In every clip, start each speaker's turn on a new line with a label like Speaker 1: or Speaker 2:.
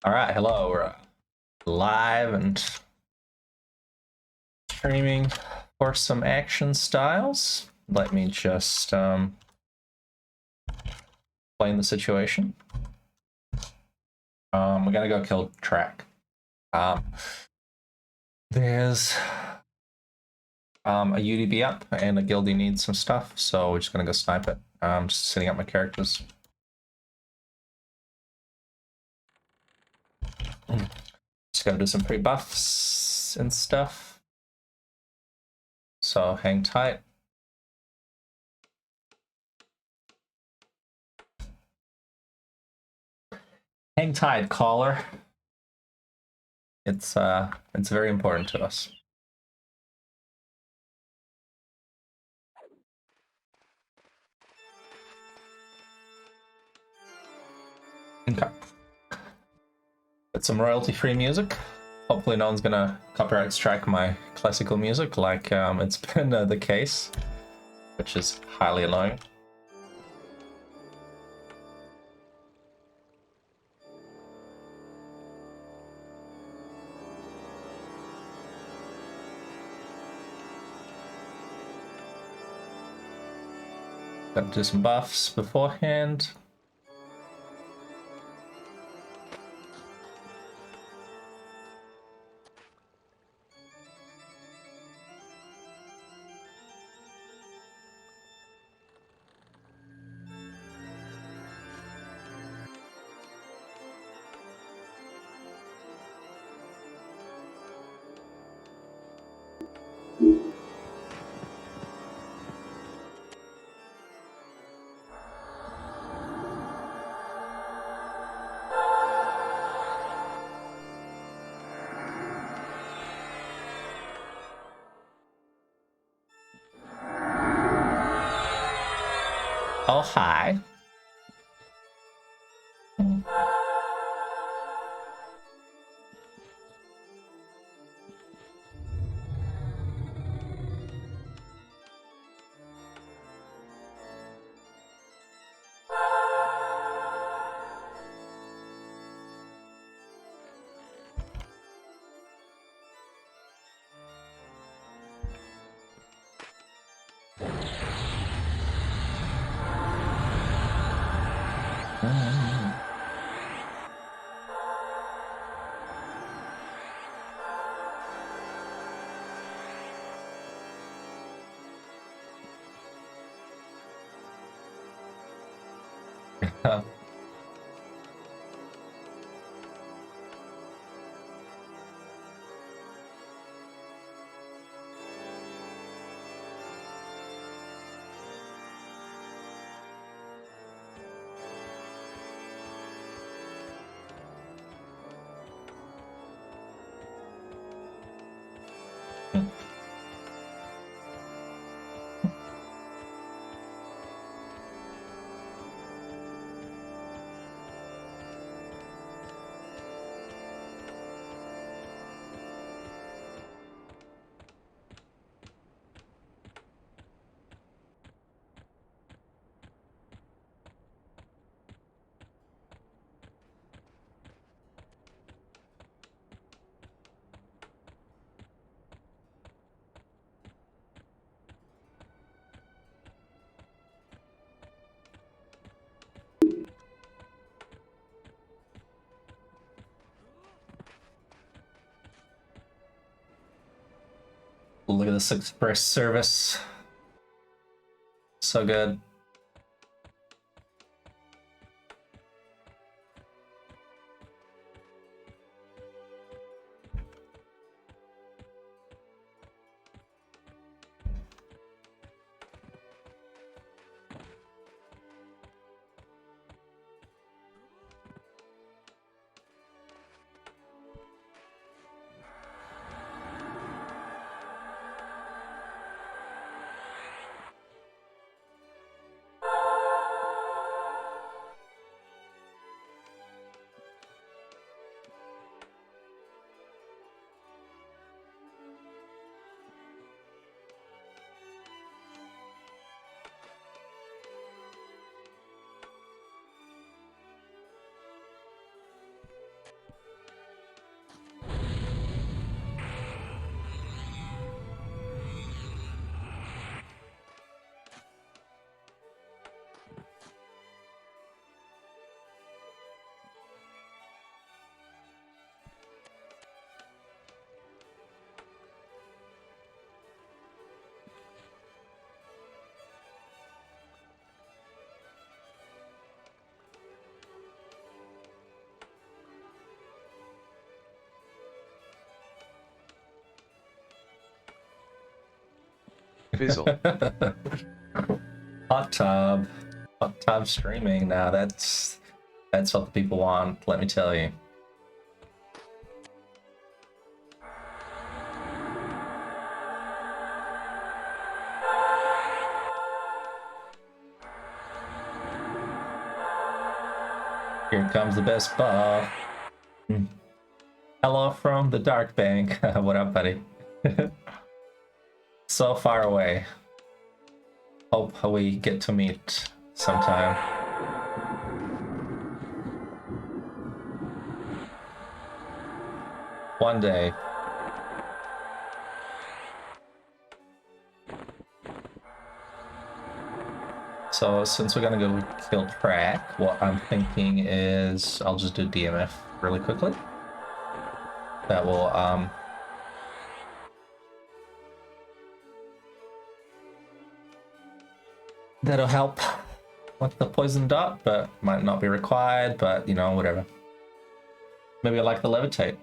Speaker 1: All right, hello. We're live and streaming for some action styles. Let me just explain the situation. We gotta go kill Track. There's a UDB up and a guildie needs some stuff, so we're just gonna go snipe it. Just setting up my characters. Just gotta do some pre-buffs and stuff. So hang tight. Hang tight, caller. It's very important to us. Okay. Get some royalty-free music. Hopefully no one's gonna copyright strike my classical music like it's been the case, which is highly annoying. Gotta do some buffs beforehand. Oh, hi. Look at this express service. So good.
Speaker 2: Fizzle.
Speaker 1: Hot tub streaming now. That's what the people want. Let me tell you. Here comes the best bar. Hello from the Dark Bank. What up, buddy? So far away. Hope we get to meet sometime. One day. So since we're gonna go kill Track, what I'm thinking is I'll just do DMF really quickly. That will that'll help with the poison dot, but might not be required, but you know, whatever. Maybe I like the levitate.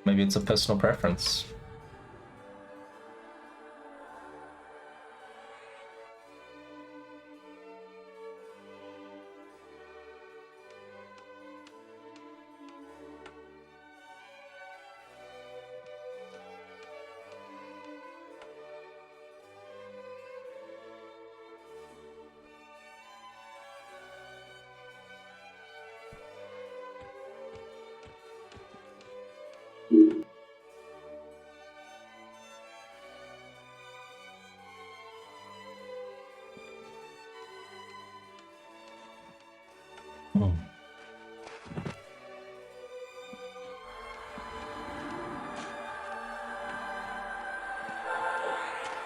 Speaker 1: Maybe it's a personal preference.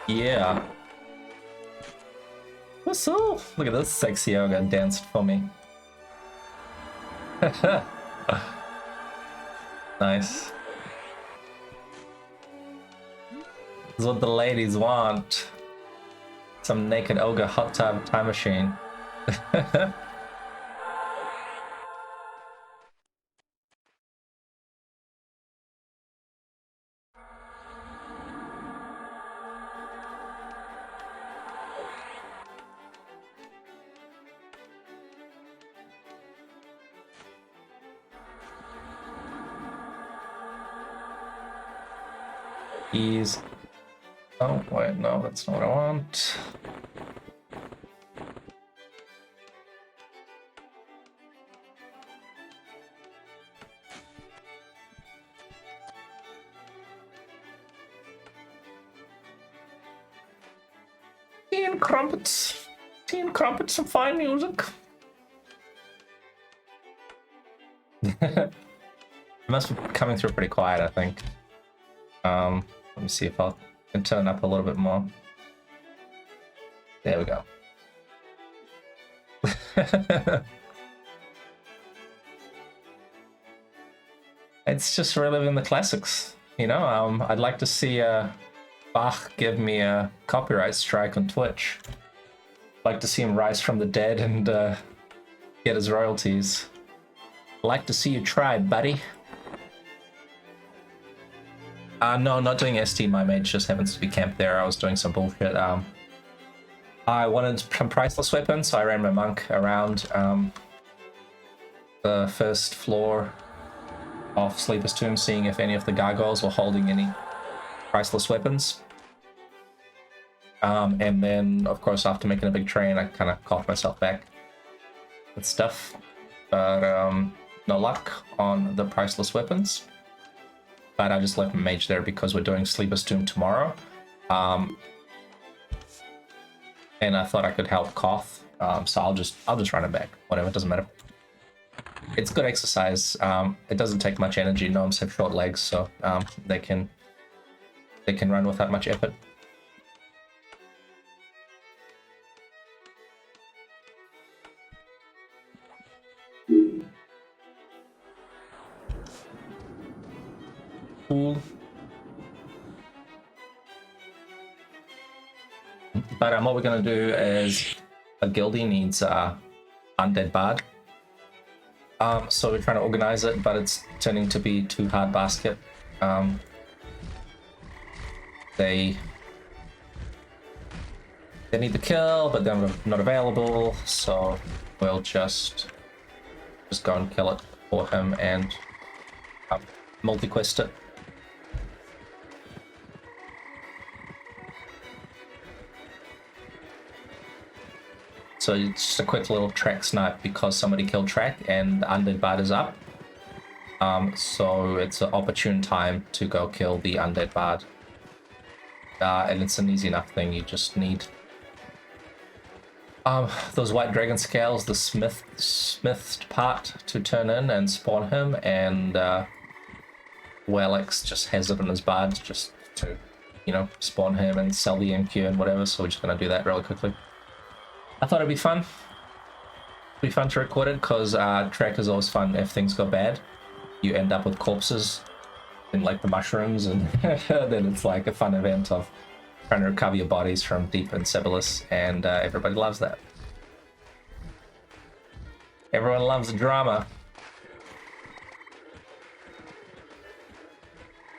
Speaker 1: Yeah. What's up? Look at this sexy yoga danced for me. Nice. This is what the ladies want. Some naked ogre hot tub time machine. Ease. Oh, wait, no, that's not what I want. Tea and crumpets. Tea and crumpets, some fine music. It must be coming through pretty quiet, I think. Let me see if I can turn it up a little bit more. There we go. It's just reliving the classics, you know. I'd like to see Bach give me a copyright strike on Twitch. I'd like to see him rise from the dead and get his royalties. I'd like to see you try, buddy. No, not doing ST. My mage just happens to be camped there. I was doing some bullshit. I wanted some priceless weapons, so I ran my monk around the first floor of Sleeper's Tomb, seeing if any of the gargoyles were holding any priceless weapons. And then, of course, after making a big train, I kind of coughed myself back with stuff. But no luck on the priceless weapons. But I just left my mage there because we're doing Sleeper's Tomb tomorrow. And I thought I could help Koth. So I'll just run it back. Whatever, it doesn't matter. It's good exercise. It doesn't take much energy. Gnomes have short legs, so they can run without much effort. Cool. But what we're gonna do is a guildie needs Undead Bard. So we're trying to organize it, but it's turning to be too hard basket. They they need the kill, but they're not available, so we'll just go and kill it for him and multi-quest it. So it's just a quick little track snipe because somebody killed track and the Undead Bard is up. So it's an opportune time to go kill the Undead Bard. And it's an easy enough thing, you just need those white dragon scales, the smith part to turn in and spawn him, and Wellix just has it in his bard just to, you know, spawn him and sell the MQ and whatever, so we're just gonna do that really quickly. I thought it'd be fun. It'd be fun to record it, because track is always fun if things go bad. You end up with corpses in like the mushrooms, and then it's like a fun event of trying to recover your bodies from deep in Sibyllus, and everybody loves that. Everyone loves drama.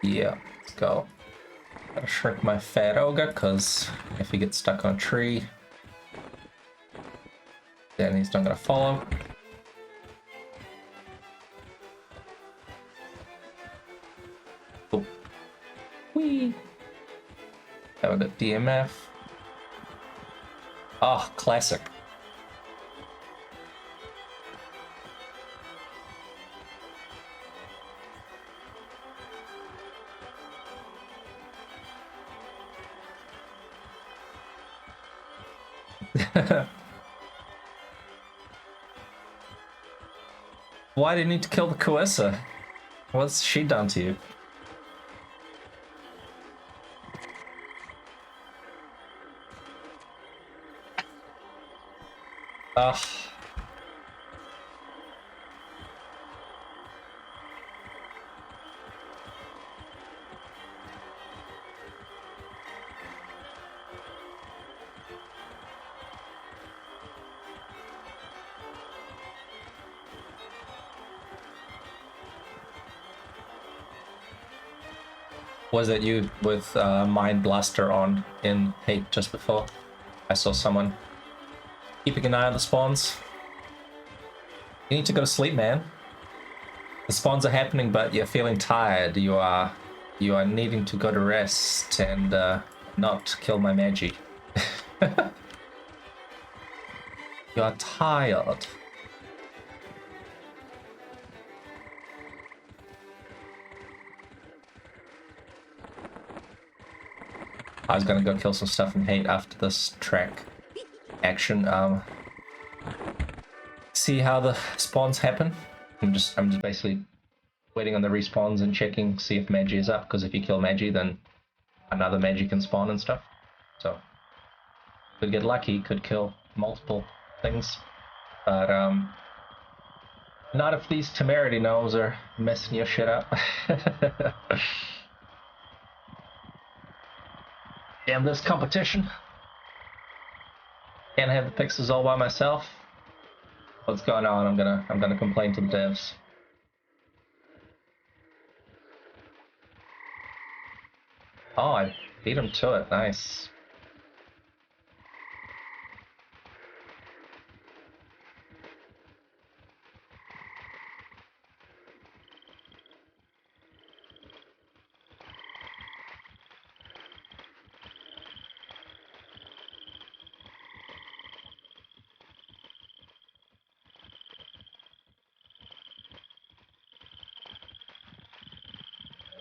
Speaker 1: Yeah, let's go. Gotta shrink my fat ogre, because if he gets stuck on a tree, then he's not gonna follow. Oh. Whee! Have a DMF. Ah, oh, classic. Why do you need to kill the Coessa? What's she done to you? Ugh. Was it you with Mind Blaster on in Hate just before? I saw someone keeping an eye on the spawns. You need to go to sleep, man. The spawns are happening, but you're feeling tired. You are needing to go to rest and not kill my Magi. You are tired. I was gonna go kill some stuff in Hate after this track action. See how the spawns happen. I'm just basically waiting on the respawns and checking, see if Magi is up, because if you kill Magi, then another Magi can spawn and stuff. So could get lucky, could kill multiple things, but not if these temerity gnomes are messing your shit up. Damn this competition. Can't have the pixels all by myself. What's going on? I'm gonna complain to the devs. Oh, I beat him to it. Nice.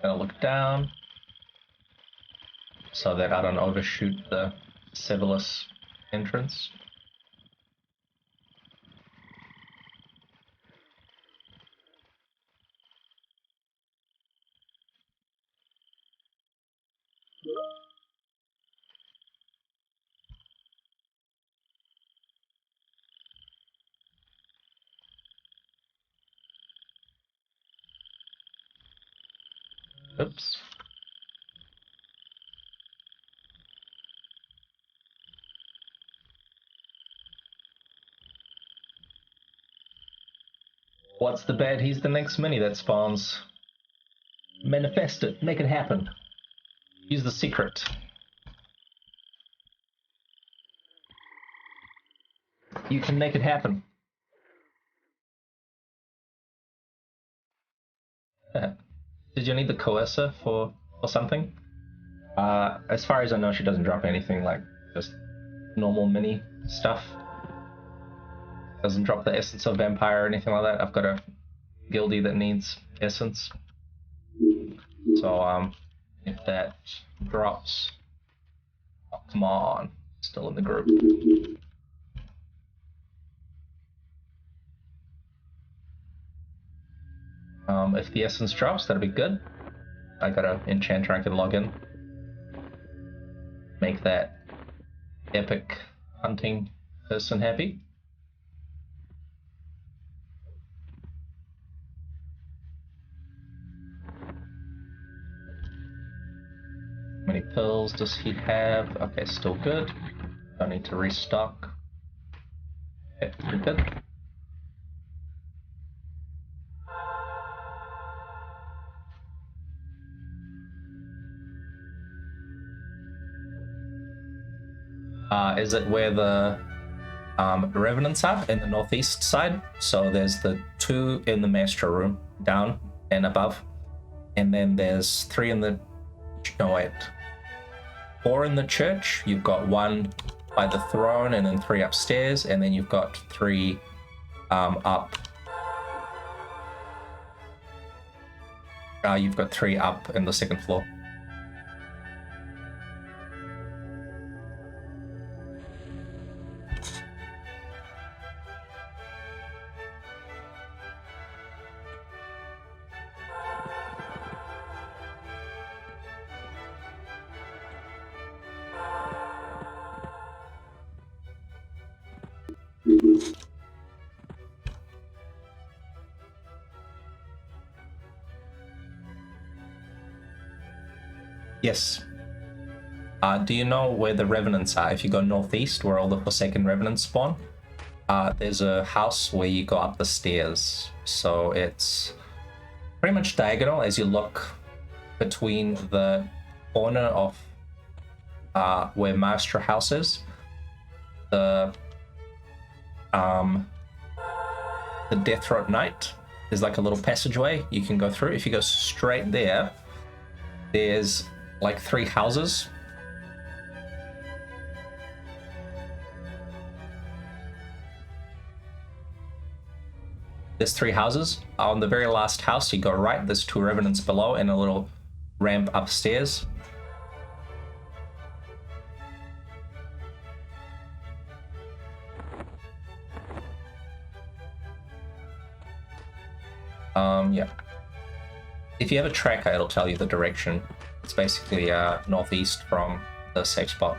Speaker 1: Gonna look down so that I don't overshoot the Sibyllus entrance. Oops. What's the bet? He's the next mini that spawns. Manifest it. Make it happen. Use the secret. You can make it happen. Did you need the coercer for something? As far as I know, she doesn't drop anything, like just normal mini stuff. Doesn't drop the essence of vampire or anything like that. I've got a guildie that needs essence. So if that drops, oh, come on, still in the group. If the essence drops, that'll be good. I got an enchanter I can log in. Make that epic hunting person happy. How many pills does he have? Okay, still good. Don't need to restock. Okay, pretty good. Is it where the revenants are in the northeast side? So there's the 2 in the maestro room, down and above, and then there's 3 in the 4 in the church. You've got 1 by the throne, and then 3 upstairs, and then you've got 3 up. You've got 3 up in the 2nd floor. Yes. Do you know where the revenants are? If you go northeast, where all the Forsaken revenants spawn, there's a house where you go up the stairs. So it's pretty much diagonal as you look between the corner of where Maestro House is. The Deathroot Knight is like a little passageway you can go through. If you go straight there, there's like 3 houses. There's 3 houses. On the very last house, you go right. There's 2 revenants below and a little ramp upstairs. Yeah. If you have a tracker, it'll tell you the direction. It's basically northeast from the safe spot.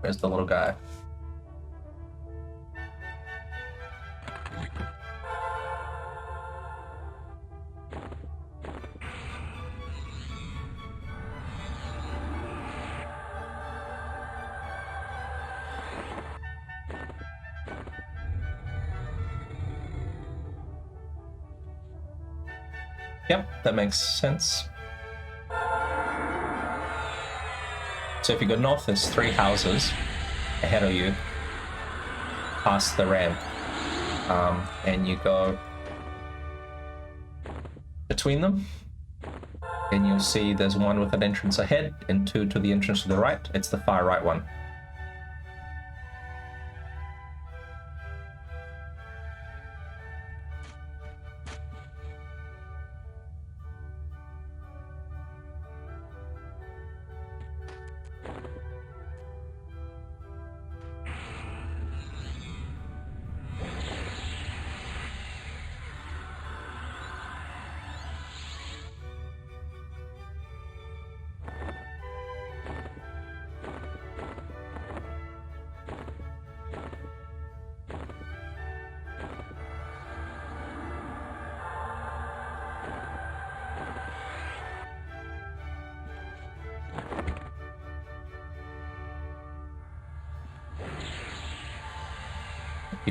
Speaker 1: Where's the little guy? Yep, that makes sense. So if you go north, there's 3 houses ahead of you, past the ramp, and you go between them, and you'll see there's 1 with an entrance ahead and 2 to the entrance to the right. It's the far right one.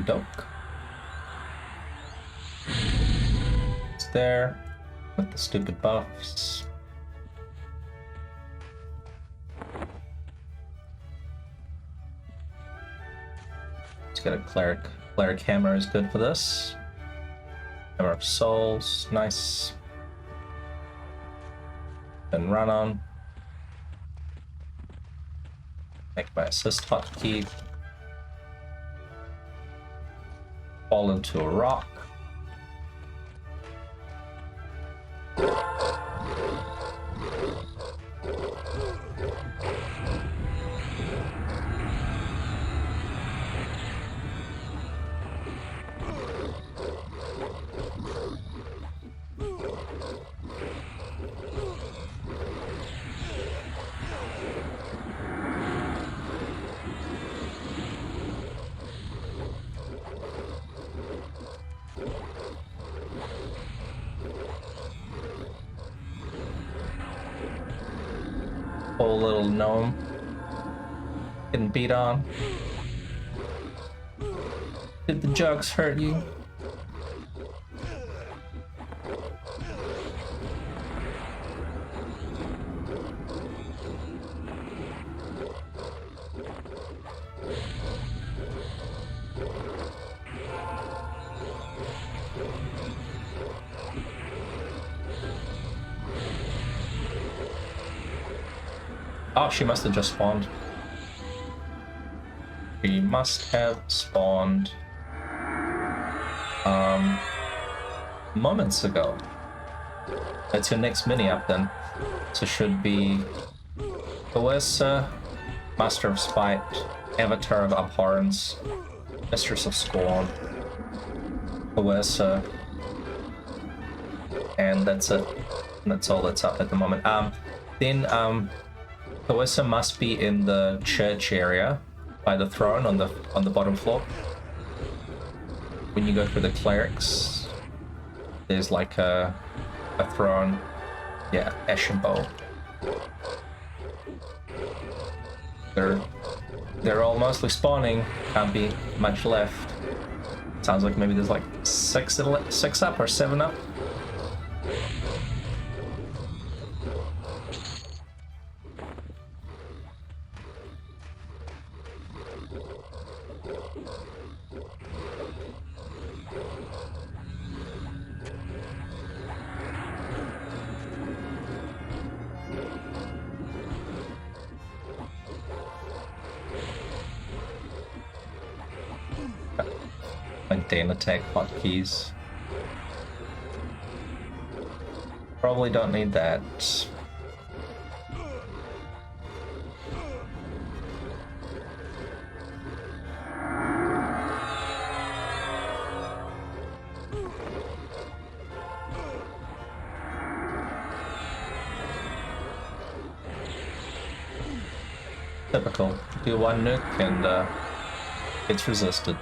Speaker 1: Doke. It's there with the stupid buffs. Let's get a cleric. Cleric hammer is good for this. Hammer of souls, nice. Then run on. Make my assist hotkey. Fall into a rock. Poor little gnome getting beat on. Did the jugs hurt you? Oh, she must have just spawned. She must have spawned moments ago. That's your next mini up then. So should be Coercer, Master of Spite, Avatar of Abhorrence, Mistress of Scorn, Coercer, and that's it. That's all that's up at the moment. Then Coercer must be in the church area by the throne on the bottom floor. When you go through the clerics, there's like a throne. Yeah, Ashen Bow. They're all mostly spawning. Can't be much left. Sounds like maybe there's like six up or 7 up. Maintain attack hotkeys. Probably don't need that. Typical. Do one nuke and it's resisted.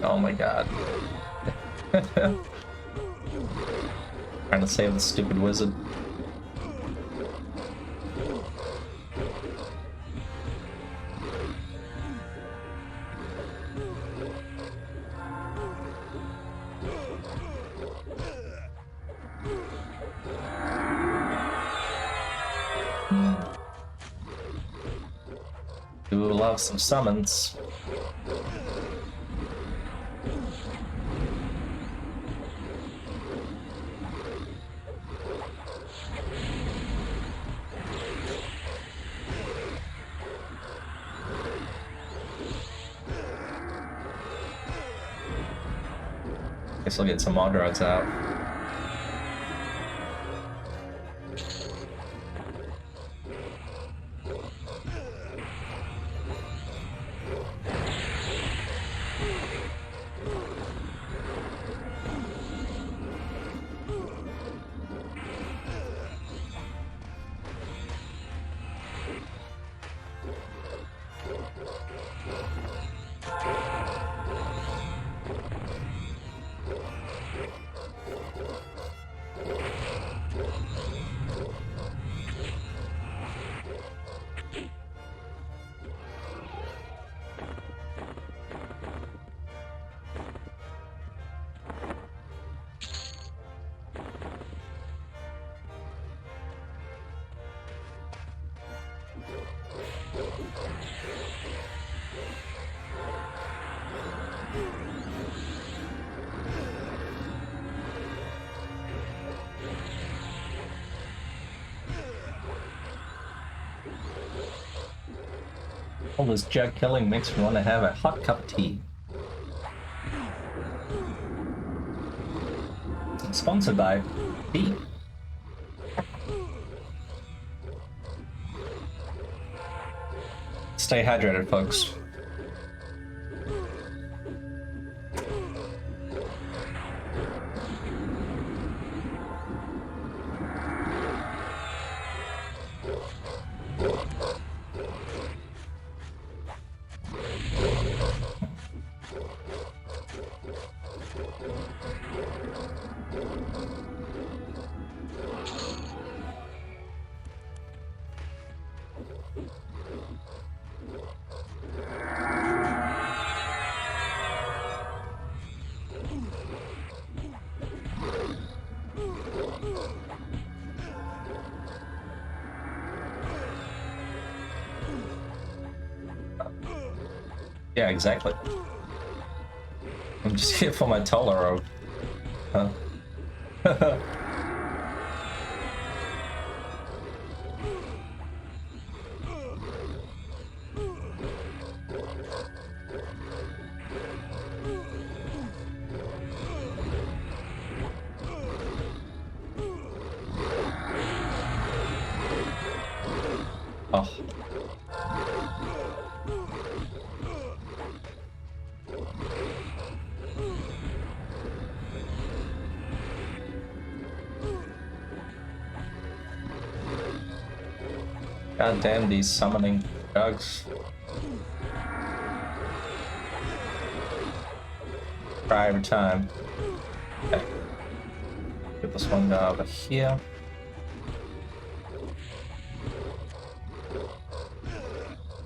Speaker 1: Oh my god. Trying to save the stupid wizard. We will love some summons. Guess I'll get some mod rods out. All this jug killing makes me want to have a hot cup of tea. Sponsored by tea. Stay hydrated, folks. Yeah, exactly. I'm just here for my Tolero. Huh? Oh. God damn these summoning bugs. Try every time. Okay. Get this one guy over here.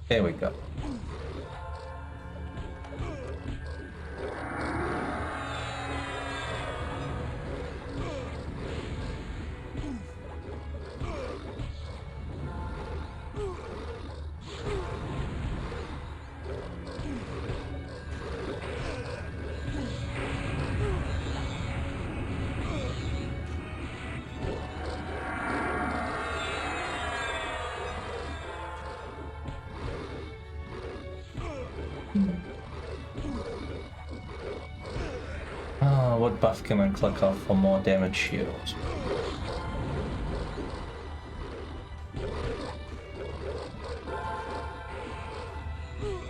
Speaker 1: There we go. What buff can I click off for more damage shields?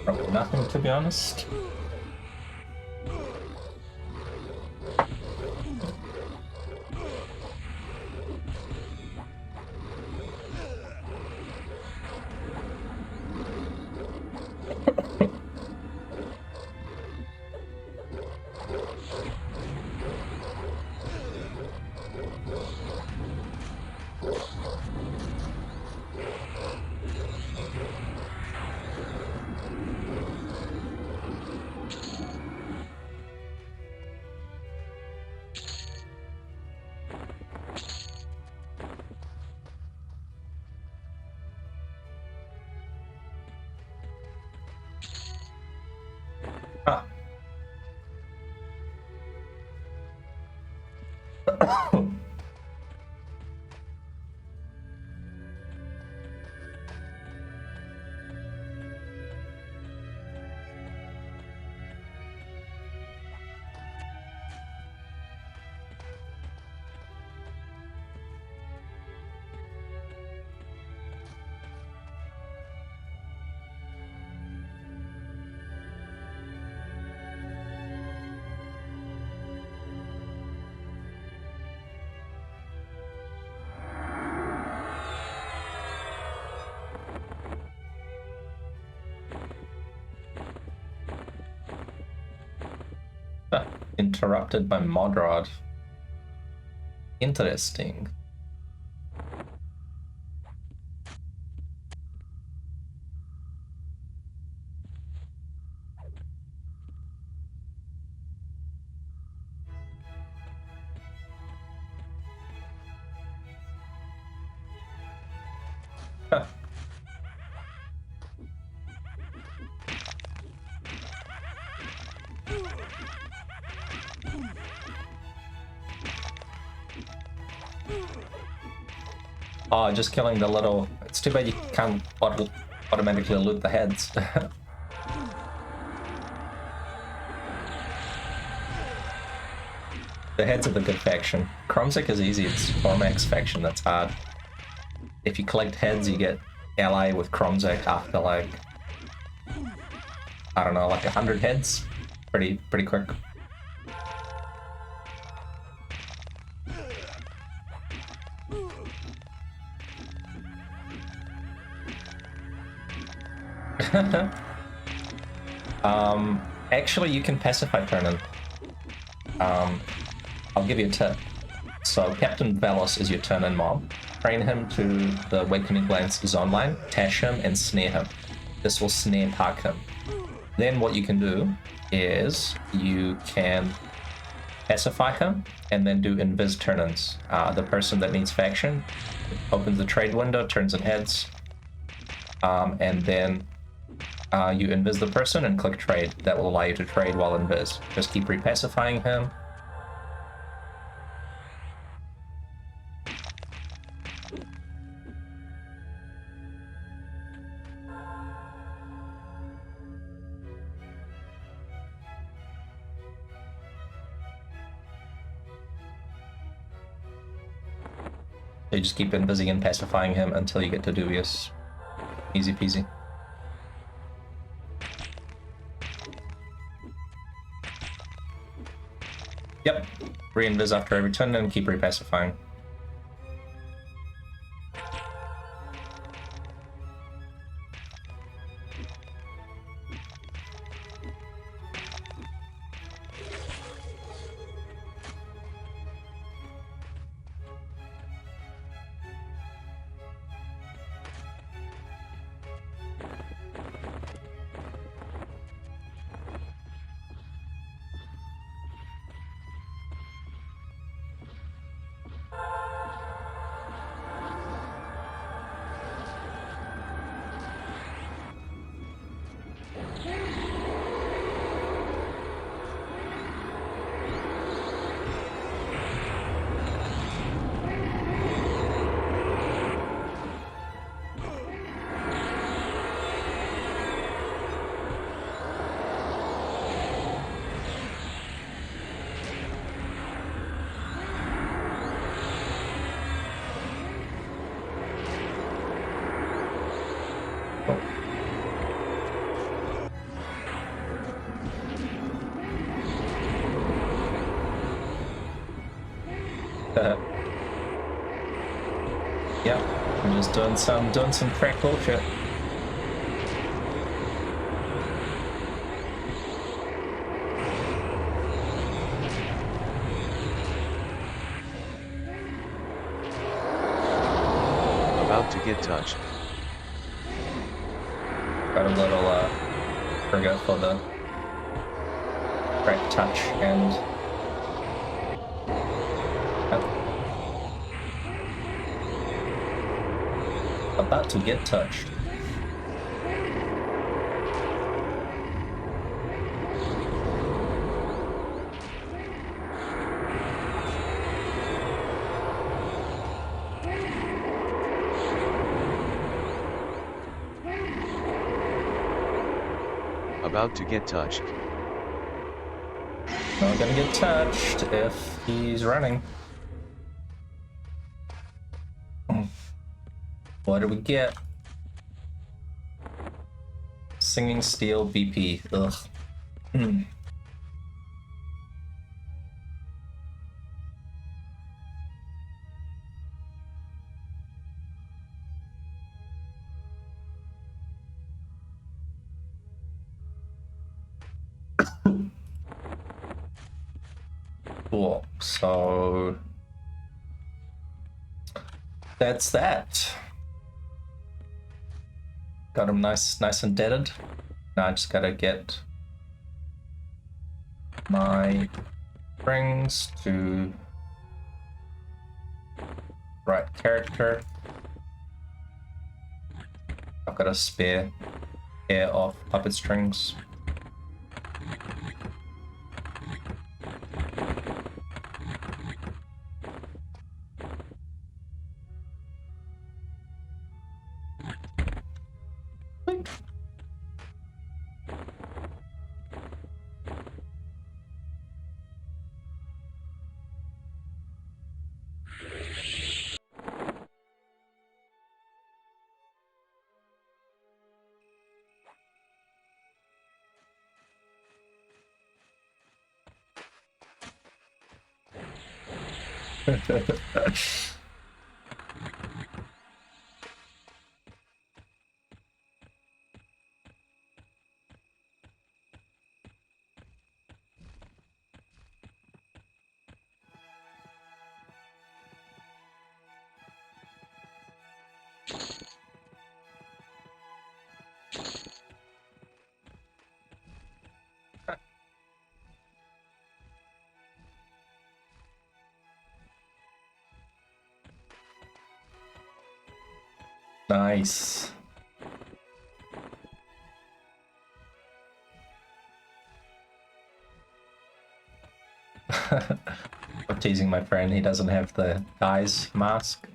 Speaker 1: Probably nothing, to be honest. Ah. Interrupted by Modrod. Interesting. Huh. Oh, just killing the little... It's too bad you can't bottle automatically loot the heads. The heads are the good faction. Kromzek is easy, it's Cormac's faction that's hard. If you collect heads, you get ally with Kromzek after like, I don't know, like 100 heads. Pretty quick. Actually, you can pacify Trakanon. I'll give you a tip. So Captain Valos is your turn-in mob. Train him to the Awakening Glance zone line, tash him, and snare him. This will snare park him. Then what you can do is you can pacify him and then do invis turn-ins. The person that needs faction opens the trade window, turns in heads, and then you invis the person and click trade. That will allow you to trade while invis. Just keep repacifying him. You just keep invising and pacifying him until you get to Dubious. Easy peasy. Yep. Re-invis after every turn and keep repacifying. Yep, I'm just doing some crack bullshit.
Speaker 2: About to get touched.
Speaker 1: Got a little trigger for the crack touch and about to get touched.
Speaker 2: About to get touched.
Speaker 1: Not gonna get touched if he's running. What do we get? Singing Steel BP. Ugh. Cool. So that's that. Got him nice and deaded. Now I just gotta get my strings to right character. I've got a spare pair of puppet strings. Nice. I'm teasing my friend, he doesn't have the guy's mask.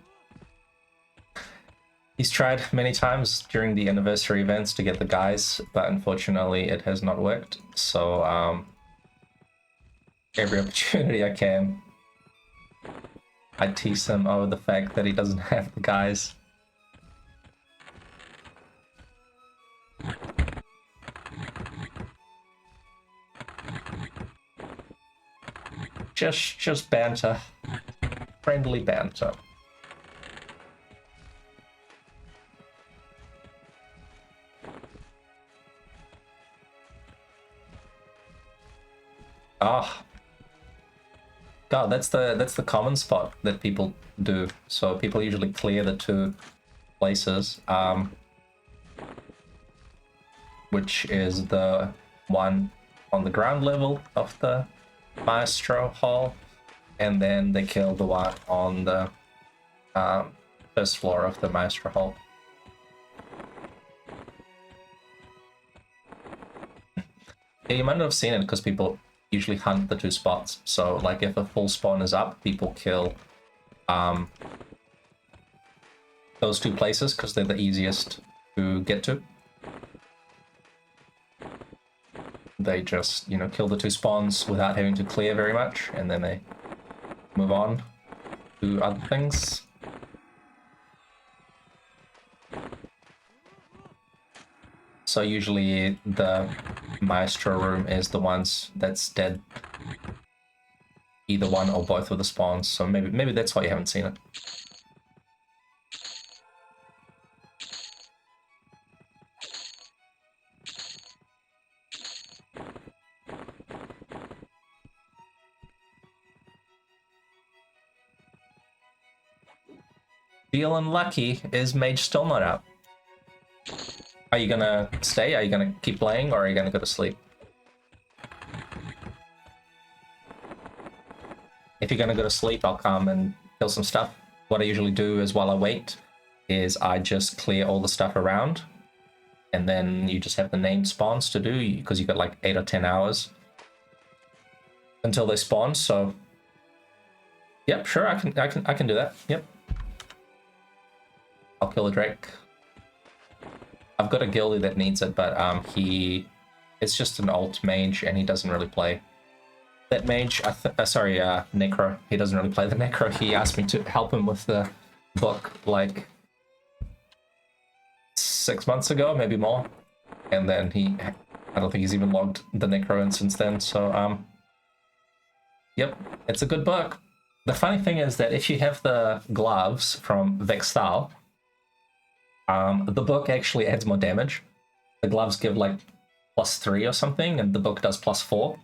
Speaker 1: He's tried many times during the anniversary events to get the guys, but unfortunately it has not worked. So every opportunity I can, I tease him over the fact that he doesn't have the guys. Just banter. Friendly banter. Ah. God, that's the common spot that people do. So people usually clear the two places, which is the one on the ground level of the Maestro Hall, and then they kill the one on the first floor of the Maestro Hall. Yeah, you might not have seen it because people usually hunt the two spots. So like if a full spawn is up, people kill those two places because they're the easiest to get to. They just, you know, kill the two spawns without having to clear very much, and then they move on to other things. So usually the Maestro room is the ones that's dead. Either one or both of the spawns, so maybe that's why you haven't seen it. Feeling lucky. Is Mage still not out? Are you gonna stay? Are you gonna keep playing, or are you gonna go to sleep? If you're gonna go to sleep, I'll come and kill some stuff. What I usually do is while I wait, is I just clear all the stuff around, and then you just have the named spawns to do, because you've got like 8 or 10 hours until they spawn. So, yep, sure, I can do that. Yep, I'll kill a Drake. I've got a guildie that needs it, but it's just an alt mage, and he doesn't really play that mage. Sorry, Necro. He doesn't really play the Necro. He asked me to help him with the book like 6 months ago, maybe more, and then I don't think he's even logged the Necro in since then. So yep, it's a good book. The funny thing is that if you have the gloves from Vextal, the book actually adds more damage. The gloves give like +3 or something, and the book does +4.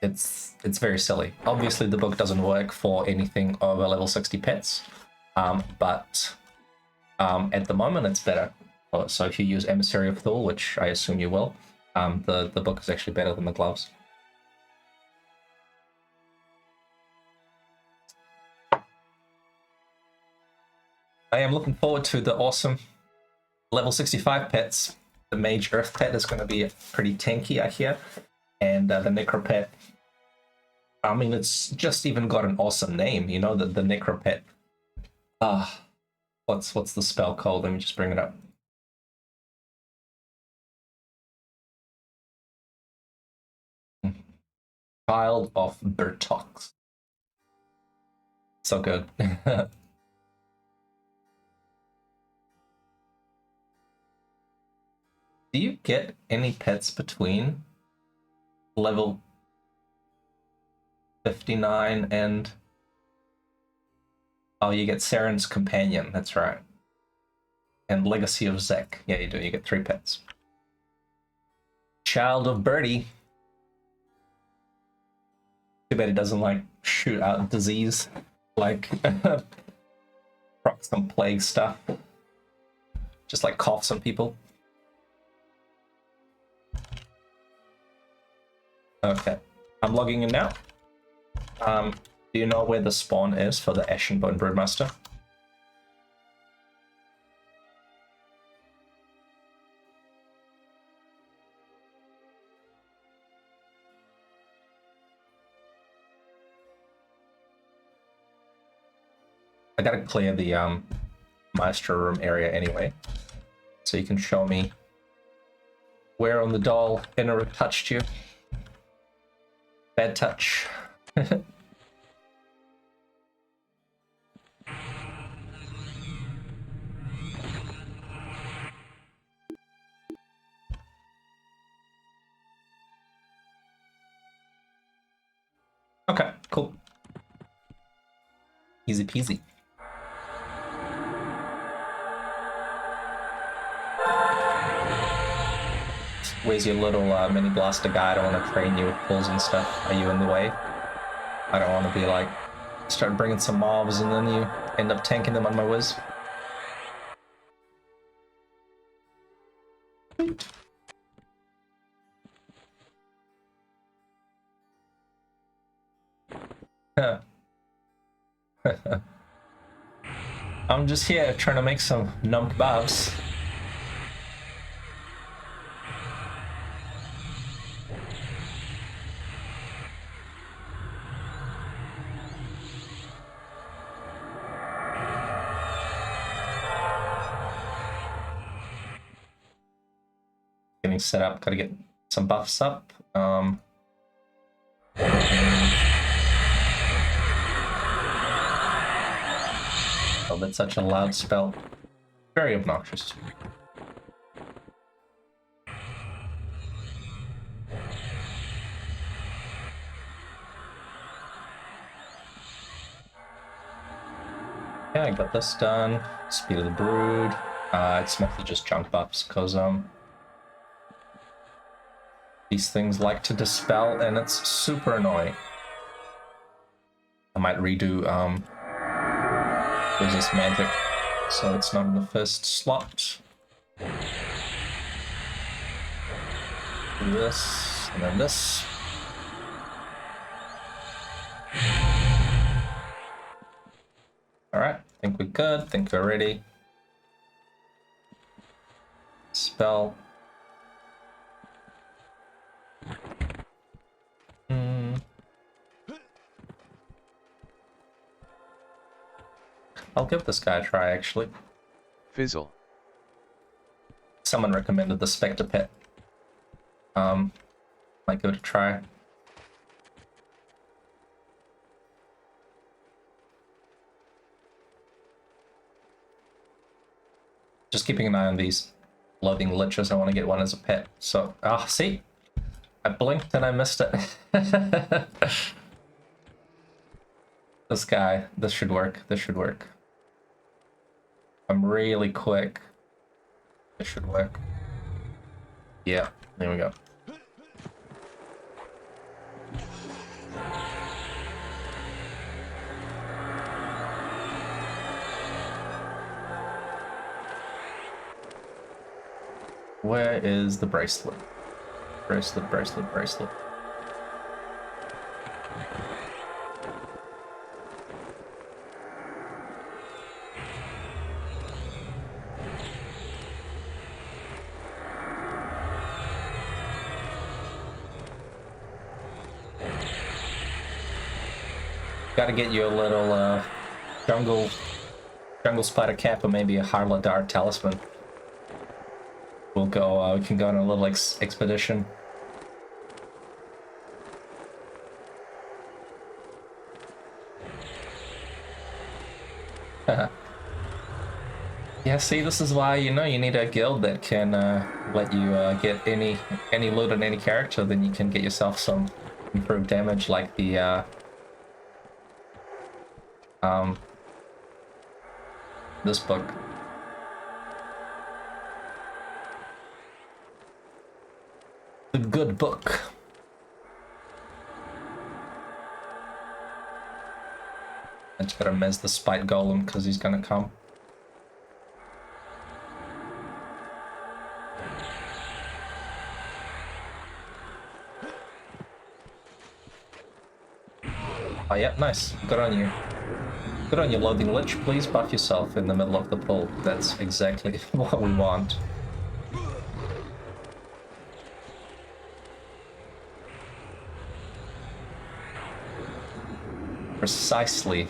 Speaker 1: It's very silly. Obviously, the book doesn't work for anything over level 60 pets, but at the moment it's better. So if you use Emissary of Thule, which I assume you will, the book is actually better than the gloves. I am looking forward to the awesome level 65 pets. The Mage Earth pet is going to be pretty tanky, I hear. And the Necro pet, I mean, it's just even got an awesome name, you know, the Necro pet. What's the spell called? Let me just bring it up. Child of Bertox. So good. Do you get any pets between level 59 and Oh, you get Saren's Companion, that's right. And Legacy of Zek. Yeah, you do, you get 3 pets. Child of Birdie. Too bad he doesn't, like, shoot out disease. Like, some plague stuff. Just, like, coughs on people. Okay, I'm logging in now. Do you know where the spawn is for the Ashenbone Broodmaster? I gotta clear the maestro room area anyway, so you can show me where on the doll Inner touched you. Bad touch. Okay, cool. Easy peasy. Where's your little mini blaster guy? I don't want to train you with pulls and stuff. Are you in the way? I don't want to be like, start bringing some mobs and then you end up tanking them on my whiz. I'm just here trying to make some num kebabs. Getting set up, gotta get some buffs up. Oh, that's such a loud spell. Very obnoxious. Yeah, I got this done. Speed of the Brood. It's mostly just junk buffs, because these things like to dispel, and it's super annoying. I might redo resist magic, so it's not in the first slot. Do this, and then this. Alright, think we're good, think we're ready. Spell. I'll give this guy a try, actually.
Speaker 2: Fizzle.
Speaker 1: Someone recommended the Spectre Pet. Might give it a try. Just keeping an eye on these loading liches. I want to get one as a pet. So, see? I blinked and I missed it. This guy, this should work. This should work. I'm really quick. This should work. Yeah, there we go. Where is the bracelet? Bracelet, bracelet, bracelet. Gotta get you a little jungle spider cap or maybe a Harla Dart talisman. We'll go, we can go on a little expedition. Yeah, see, this is why, you need a guild that can let you get any loot on any character, then you can get yourself some improved damage like the This book. The good book. I just gotta mez the spite golem because he's gonna come. Oh yeah, nice. Good on you. Good on you, Loathing Lich. Please buff yourself in the middle of the pull. That's exactly what we want. Precisely.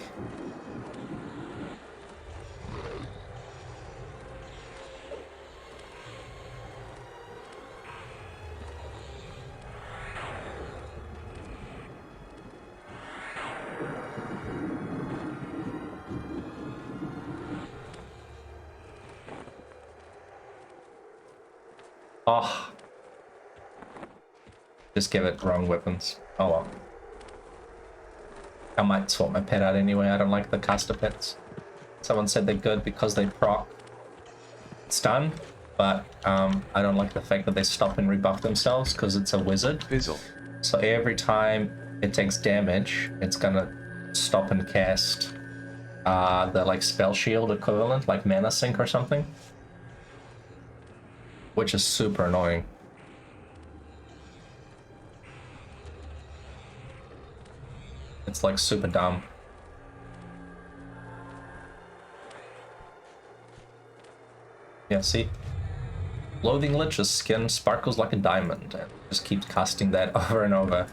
Speaker 1: Oh. Just give it wrong weapons. Oh well. I might swap my pet out anyway. I don't like the caster pets. Someone said they're good because they proc stun, but I don't like the fact that they stop and rebuff themselves because it's a wizard.
Speaker 2: Fizzle.
Speaker 1: So every time it takes damage, it's gonna stop and cast the like spell shield equivalent, like mana sink or something, which is super annoying. It's like super dumb. Yeah, see? Loathing Lich's skin sparkles like a diamond and just keeps casting that over and over.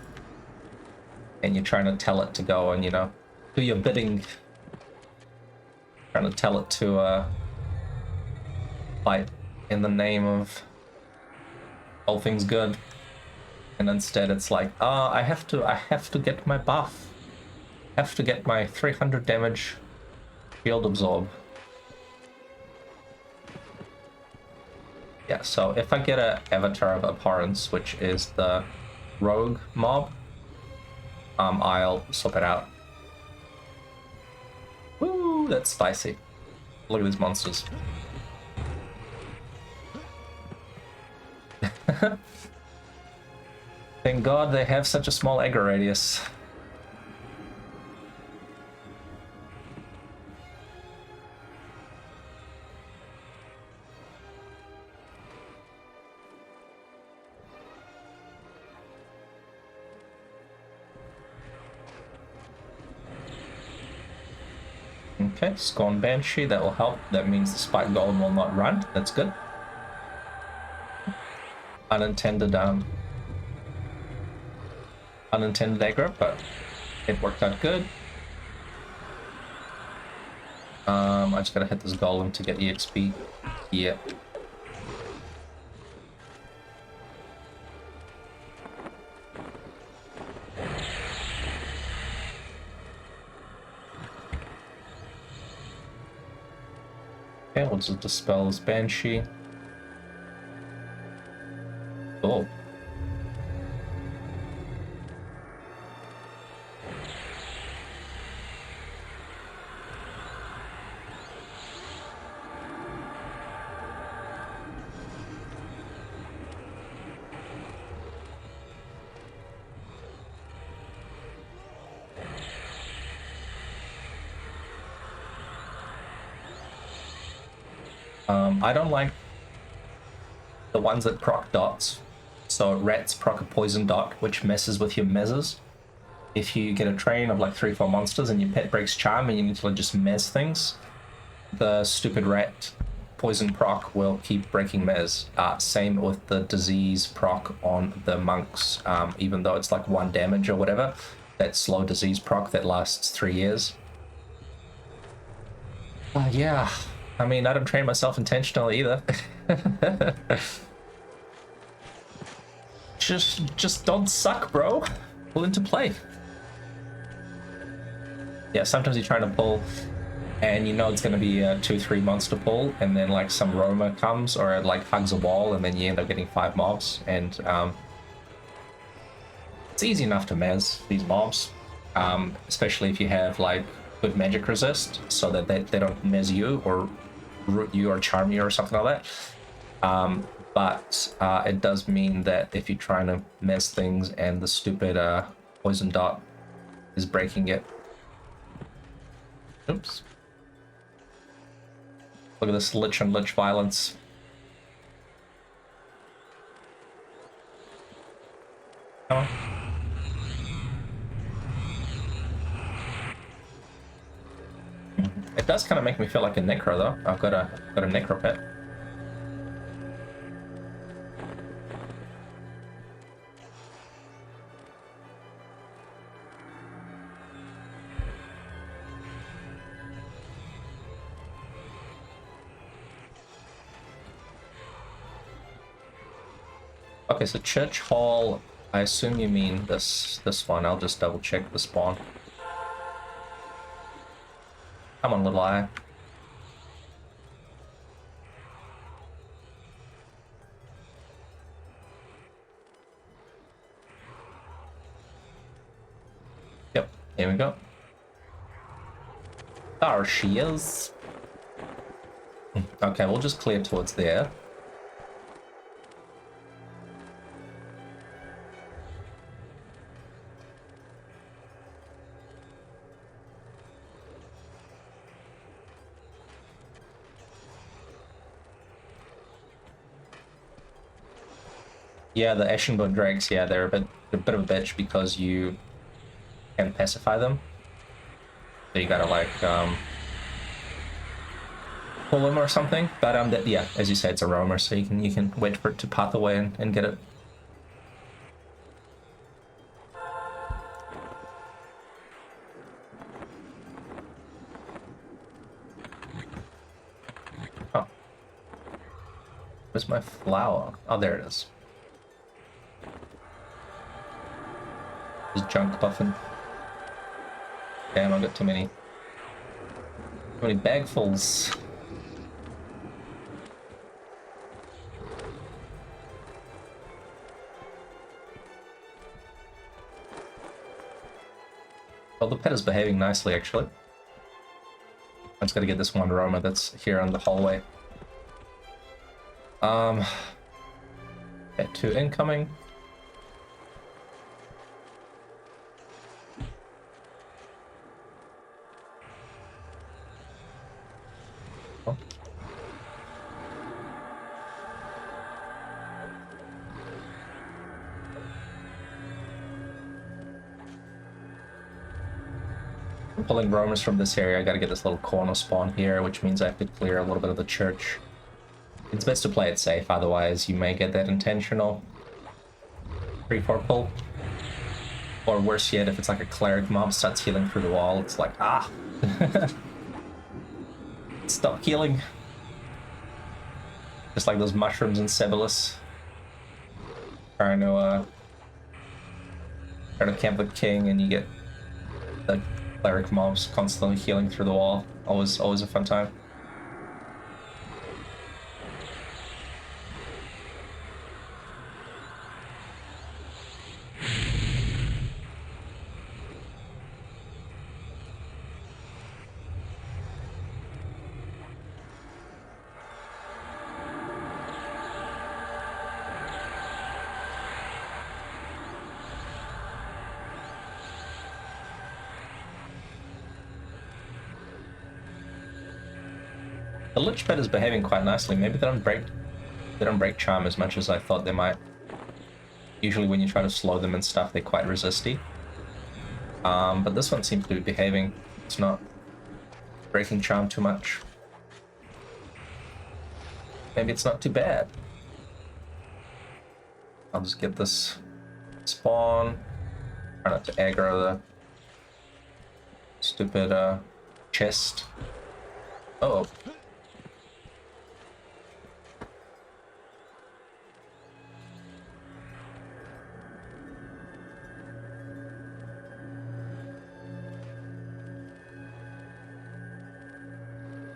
Speaker 1: And you're trying to tell it to go and, you know, do your bidding. Trying to tell it to fight in the name of all things good. And instead it's like, oh, I have to get my buff. I have to get my 300 damage shield absorb. Yeah, so if I get a Avatar of Abhorrence, which is the rogue mob, I'll swap it out. Woo, that's spicy. Look at these monsters. Thank God they have such a small aggro radius. Okay, Scorn Banshee, that will help. That means the Spike Golem will not run. That's good. Unintended aggro, but it worked out good. I just gotta hit this Golem to get EXP. Yeah. Okay, we'll just dispel this Banshee. Oh. I don't like the ones that proc dots. So rats proc a poison dot, which messes with your mezzes. If you get a train of like 3-4 monsters and your pet breaks charm and you need to like, just mez things, the stupid rat poison proc will keep breaking mez. Same with the disease proc on the monks, even though it's like 1 damage or whatever. That slow disease proc that lasts 3 years. Yeah. I mean, I don't train myself intentionally either. just don't suck, bro. Pull into play. Yeah, sometimes you're trying to pull and you know it's gonna be a 2-3 monster pull, and then like some Roma comes or it like hugs a wall and then you end up getting 5 mobs, and it's easy enough to mez these mobs. Especially if you have like good magic resist so that they don't mess you or root you or charm you or something like that. But it does mean that if you're trying to mess things and the stupid poison dot is breaking it. Oops. Look at this lich on lich violence. Come on. It does kind of make me feel like a necro though. I've got a necro pet. Okay, so Church Hall, I assume you mean this one. I'll just double check the spawn. Come on, little eye. Yep, here we go. There she is. Okay, we'll just clear towards there. Yeah, the Ashenbone Dregs, yeah, they're a bit of a bitch because you can pacify them. So you gotta like pull them or something. But yeah, as you say, it's a roamer, so you can wait for it to path away and get it. Oh. Where's my flower? Oh, there it is. Junk buffing. Damn, I've got too many bagfuls. Well, the pet is behaving nicely, actually. I just gotta get this one Roma that's here on the hallway. Pet 2 incoming. Pulling roamers from this area. I gotta get this little corner spawn here, which means I have to clear a little bit of the church. It's best to play it safe, otherwise you may get that intentional 3-4 pull. Or worse yet, if it's like a cleric mob starts healing through the wall, it's like, ah! Stop healing. Just like those mushrooms in Sebolus. Trying to camp the king and you get the cleric mobs constantly healing through the wall. Always a fun time. The Lich Pet is behaving quite nicely. Maybe they don't break charm as much as I thought they might. Usually when you try to slow them and stuff, they're quite resisty. But this one seems to be behaving. It's not breaking charm too much. Maybe it's not too bad. I'll just get this spawn. Try not to aggro the stupid chest. Oh.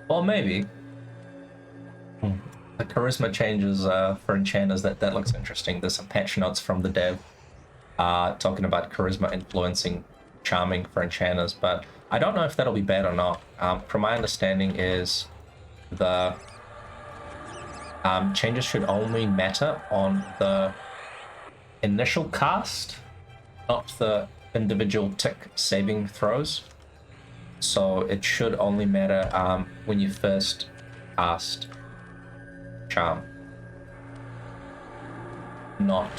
Speaker 1: Well, maybe. The charisma changes for enchanters, that looks interesting. There's some patch notes from the dev talking about charisma influencing charming for enchanters, but I don't know if that'll be bad or not. From my understanding is the changes should only matter on the initial cast, not the individual tick saving throws. So it should only matter when you first cast Charm, not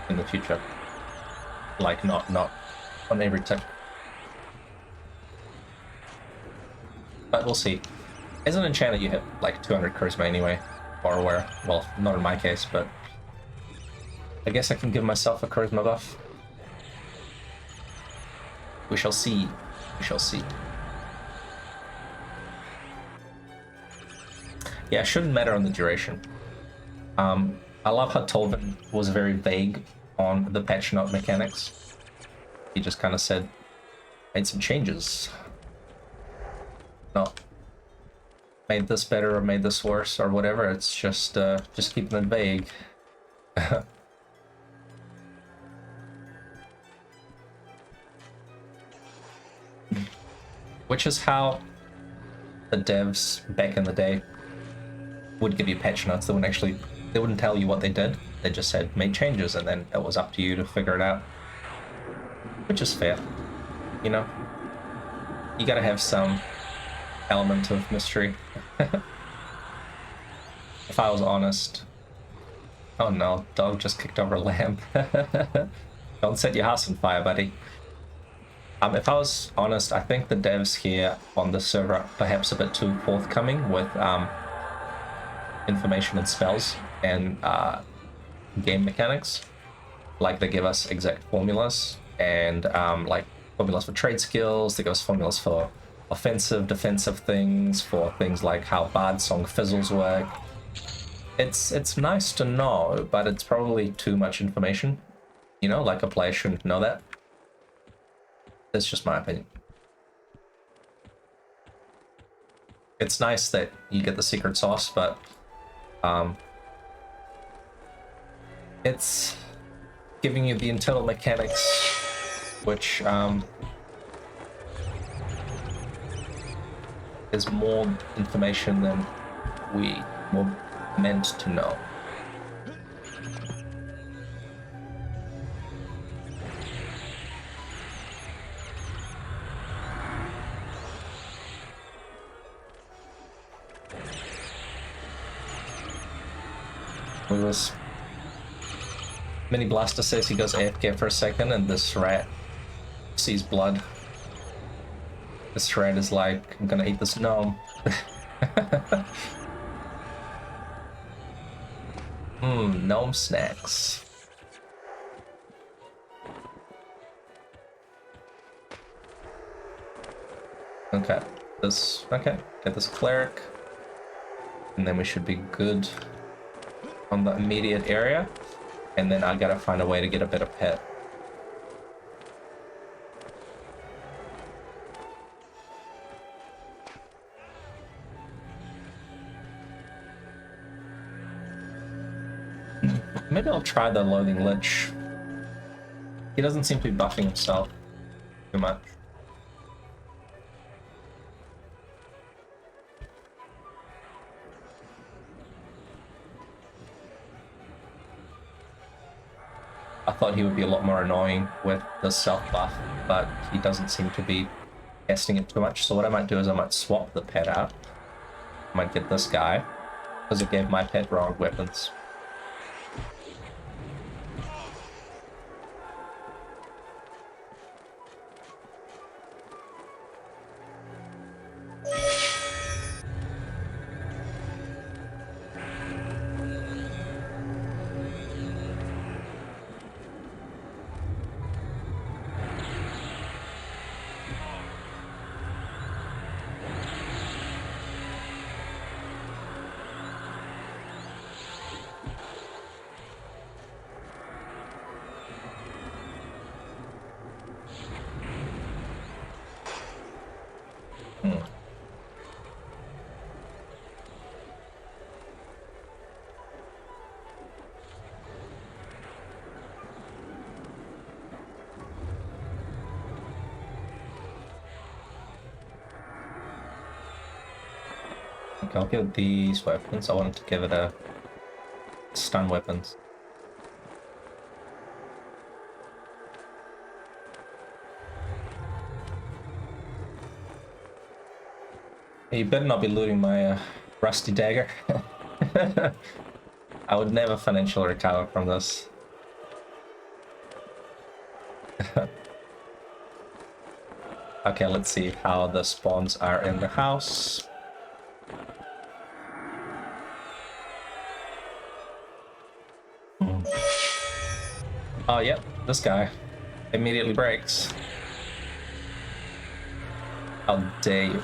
Speaker 1: in the future. Like not on every tick. But we'll see. As an enchanter, you hit like 200 charisma anyway, or aware. Well, not in my case, but I guess I can give myself a charisma buff. We shall see. We shall see. Yeah, it shouldn't matter on the duration. I love how Tolvin was very vague on the patch note mechanics. He just kind of said, made some changes. Not made this better or made this worse or whatever. It's just keeping it vague. Which is how the devs back in the day would give you patch notes. They wouldn't tell you what they did. They just said made changes, and then it was up to you to figure it out. Which is fair, you know. You gotta have some element of mystery. If I was honest. Oh no, dog just kicked over a lamp. Don't set your house on fire, buddy. If I was honest, I think the devs here on the server are perhaps a bit too forthcoming with information and spells and game mechanics. Like, they give us exact formulas and like formulas for trade skills. They give us formulas for offensive, defensive things, for things like how Bard Song fizzles work. It's nice to know, but it's probably too much information. You know, like a player shouldn't know that. That's just my opinion. It's nice that you get the secret sauce, but it's giving you the internal mechanics, which is more information than we were meant to know. With this Mini Blaster says he goes AFK for a second, and this rat sees blood. This rat is like, I'm gonna eat this gnome. Gnome snacks. Okay, get this cleric, and then we should be good on the immediate area, and then I gotta find a way to get a better pet. Maybe I'll try the Loathing Lich. He doesn't seem to be buffing himself too much. I thought he would be a lot more annoying with the self buff, but he doesn't seem to be testing it too much. So what I might do is I might swap the pet out. I might get this guy, because it gave my pet wrong weapons. Okay, I'll give these weapons. I wanted to give it a stun weapons. You better not be looting my rusty dagger. I would never financially recover from this. Okay, let's see how the spawns are in the house. Oh, yep, this guy immediately breaks. How dare you?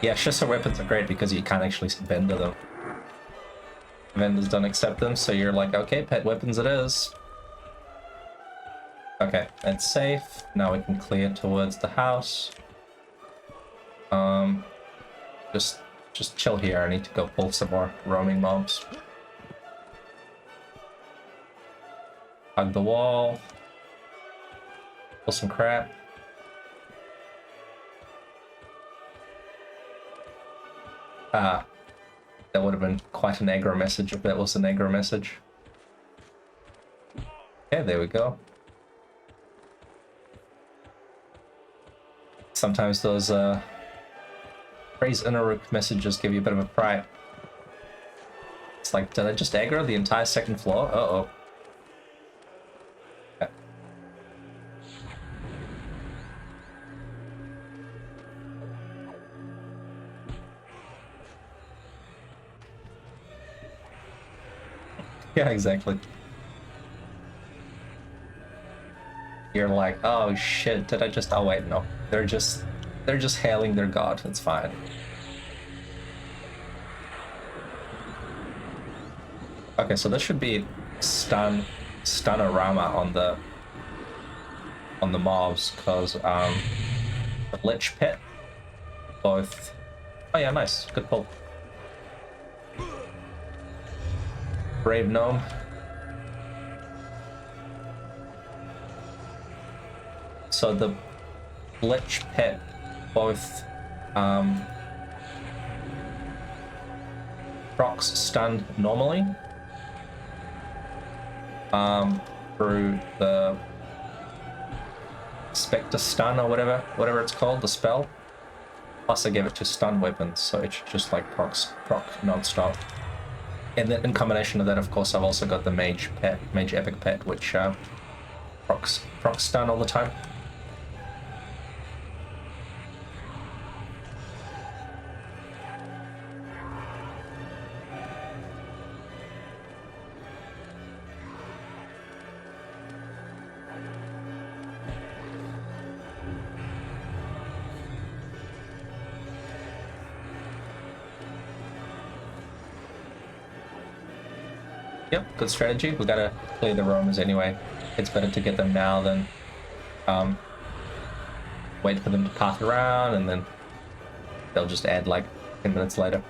Speaker 1: Yeah, Shisa weapons are great because you can't actually vendor them. Vendors don't accept them, so you're like, okay, pet weapons it is. Okay, that's safe. Now we can clear towards the house. Just chill here. I need to go pull some more roaming mobs. Hug the wall. Pull some crap. Ah, that would have been quite an aggro message if that was an aggro message. Okay, there we go. Sometimes those praise Inaruk messages give you a bit of a fright. It's like, did I just aggro the entire second floor? Uh-oh. Okay. Yeah, exactly. You're like, oh shit, did I just... Oh wait, no. They're just hailing their god. It's fine. Okay, so this should be stunorama on the mobs, because the Lich Pit both... Oh yeah, nice. Good pull. Brave Gnome. So the Lich Pit both procs stun normally through the Spectre Stun or whatever it's called, the spell. Plus I gave it to stun weapons, so it should just like proc non-stop. And then in combination with that, of course, I've also got the Mage Epic Pet, which procs stun all the time. Yep, good strategy. We gotta clear the roamers anyway. It's better to get them now than wait for them to path around, and then they'll just add like 10 minutes later.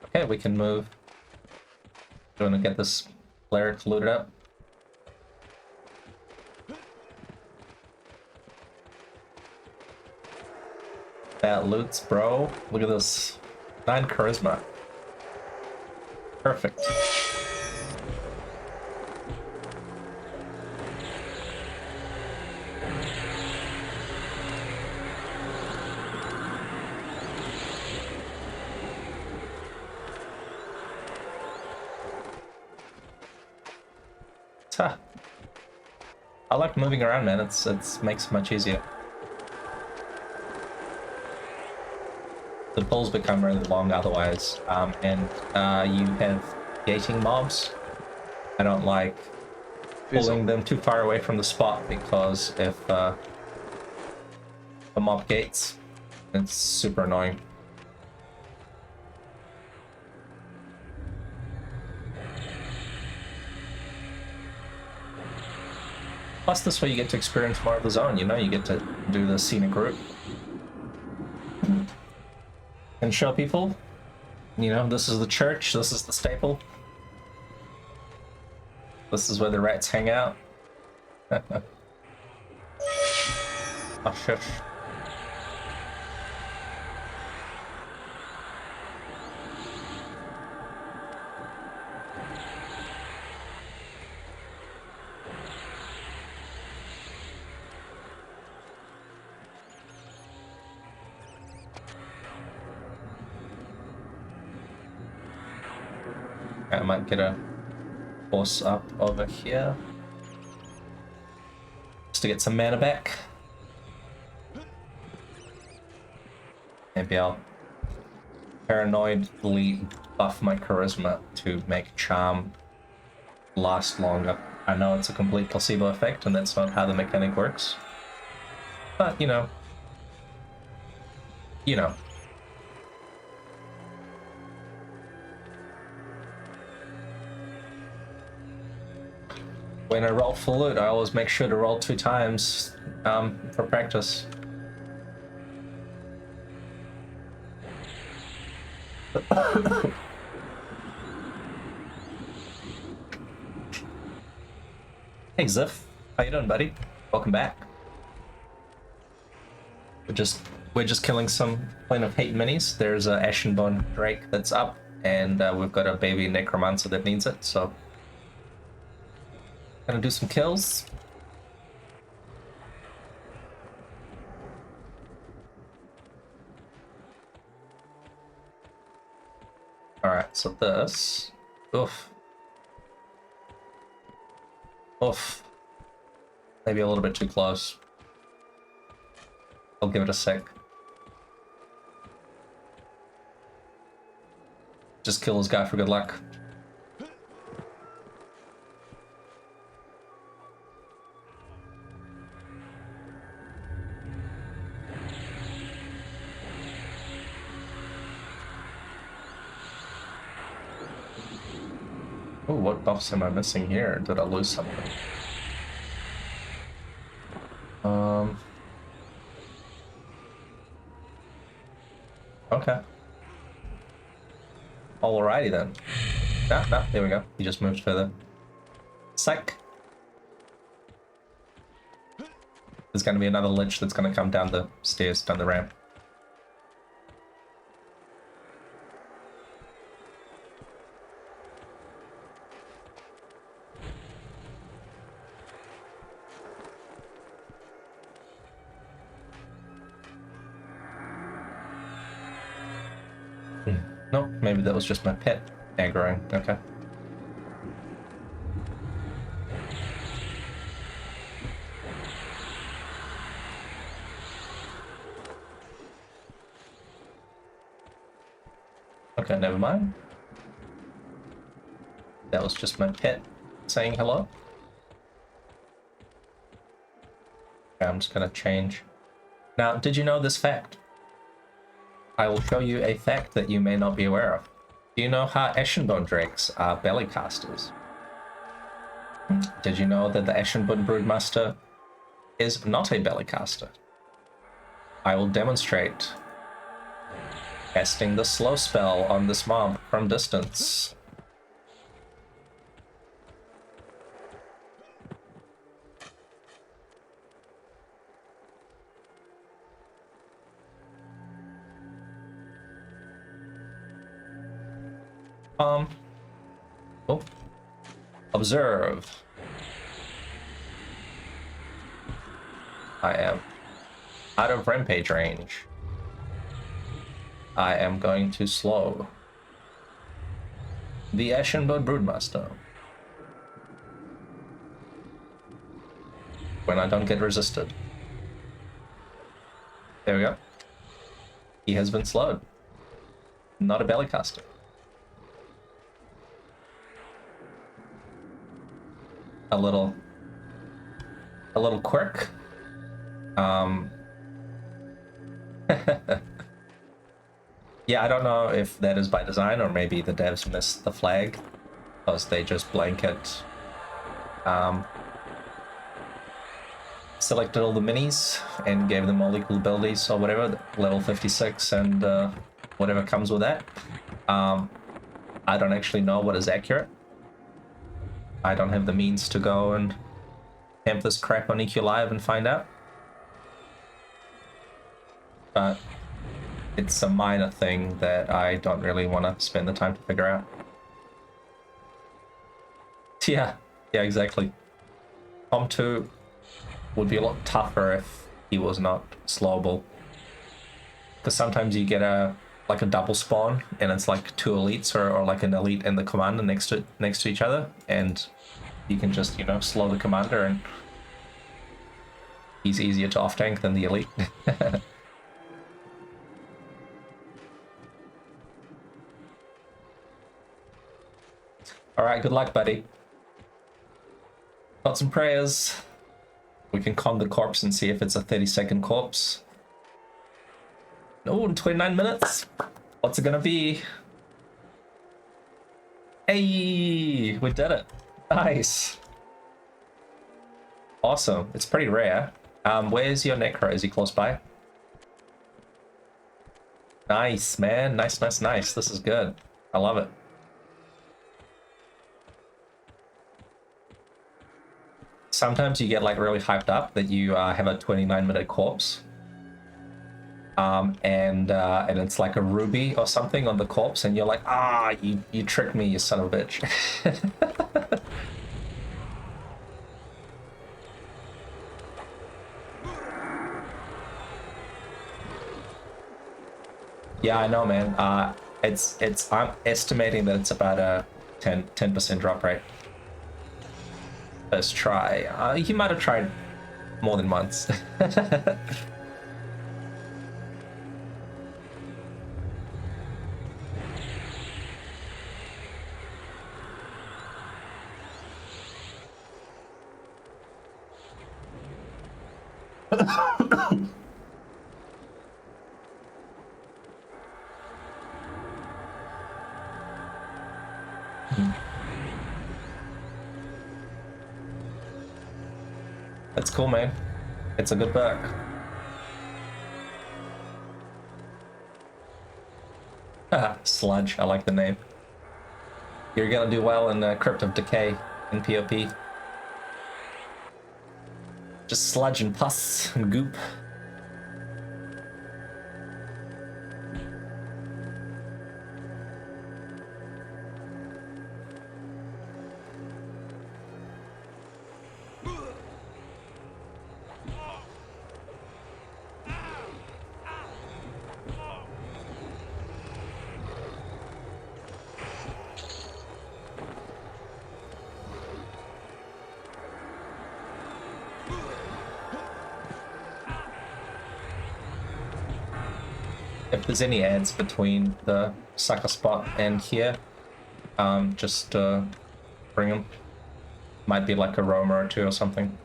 Speaker 1: Okay, we can move. Going to get this cleric looted up. Bad loots, bro. Look at this. 9 charisma. Perfect. Huh. I like moving around, man. It's makes it much easier. The pulls become really long otherwise, and you have gating mobs. I don't like pulling them too far away from the spot, because if the mob gates, it's super annoying. Plus, this way you get to experience more of the zone, you know? You get to do the scenic route. And show people, you know, this is the church, this is the staple. This is where the rats hang out. Oh, shush. I might get a horse up over here. Just to get some mana back. Maybe I'll paranoidly buff my charisma to make charm last longer. I know it's a complete placebo effect and that's not how the mechanic works. But, you know. You know. When I roll full loot, I always make sure to roll 2 times for practice. Hey Ziff, how you doing, buddy? Welcome back. We're just killing some Plane of Hate minis. There's a Ashenbone Drake that's up, and we've got a baby Necromancer that needs it, so gonna do some kills. Alright, so this. Oof. Oof. Maybe a little bit too close. I'll give it a sec. Just kill this guy for good luck. Oh, what buffs am I missing here? Did I lose something? Okay. Alrighty then. Nah, there we go. He just moved further. Psych. There's gonna be another lich that's gonna come down the stairs, down the ramp. Nope, maybe that was just my pet aggroing. Okay. Okay, never mind. That was just my pet saying hello. Okay, I'm just gonna change. Now, did you know this fact? I will show you a fact that you may not be aware of. Do you know how Ashenbone Drakes are bellycasters? Did you know that the Ashenbone Broodmaster is not a bellycaster? I will demonstrate. Casting the slow spell on this mob from distance. Oh. Observe. I am out of rampage range. I am going to slow the Ashenbone Broodmaster. When I don't get resisted. There we go. He has been slowed. Not a bellycaster. A little quirk. Yeah, I don't know if that is by design or maybe the devs missed the flag because they just blanket selected all the minis and gave them all equal abilities or whatever, level 56 and whatever comes with that. I don't actually know what is accurate. I don't have the means to go and camp this crap on EQ Live and find out. But it's a minor thing that I don't really want to spend the time to figure out. Yeah, exactly. Tom 2 would be a lot tougher if he was not slowable. Because sometimes you get a double spawn and it's like two elites or like an elite and the commander next to each other, and you can just, you know, slow the commander and he's easier to off tank than the elite. Alright, good luck, buddy. Thoughts and prayers. We can con the corpse and see if it's a 30-second corpse. Oh, in 29 minutes. What's it gonna be? Hey, we did it. Nice. Awesome. It's pretty rare. Where's your necro? Is he close by? Nice, man. Nice. This is good. I love it. Sometimes you get like really hyped up that you have a 29-minute corpse. And it's like a ruby or something on the corpse, and you're like, you tricked me, you son of a bitch. Yeah, I know, man. I'm estimating that it's about a 10% drop rate. First try. He might have tried more than once. That's cool, man. It's a good perk. Sludge, I like the name. You're gonna do well in Crypt of Decay in PoP. Just sludge and pus and goop. If there's any ads between the sucker spot and here, just bring them. Might be like a roamer or two or something.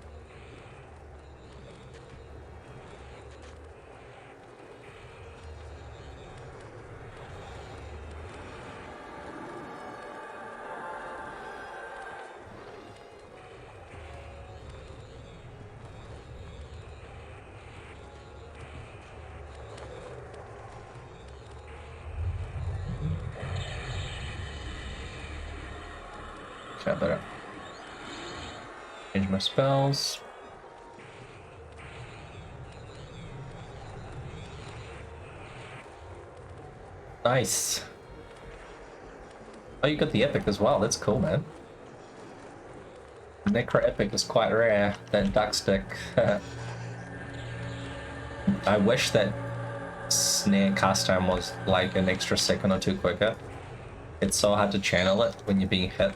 Speaker 1: I better change my spells. Nice. Oh, you got the epic as well. That's cool, man. Necro epic is quite rare. That duck stick. I wish that snare cast time was like an extra second or two quicker. It's so hard to channel it when you're being hit.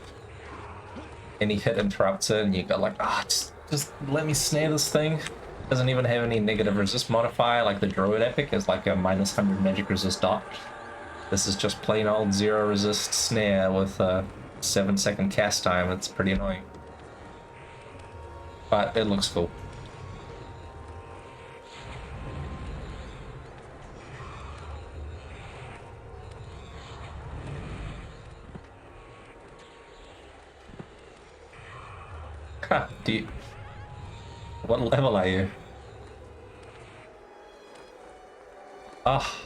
Speaker 1: Any hit interrupts it, and you go like, just let me snare this thing. Doesn't even have any negative resist modifier like the Druid Epic is like a -100 magic resist dot. This is just plain old 0 resist snare with a 7-second cast time. It's pretty annoying. But it looks cool. What level are you? Ah.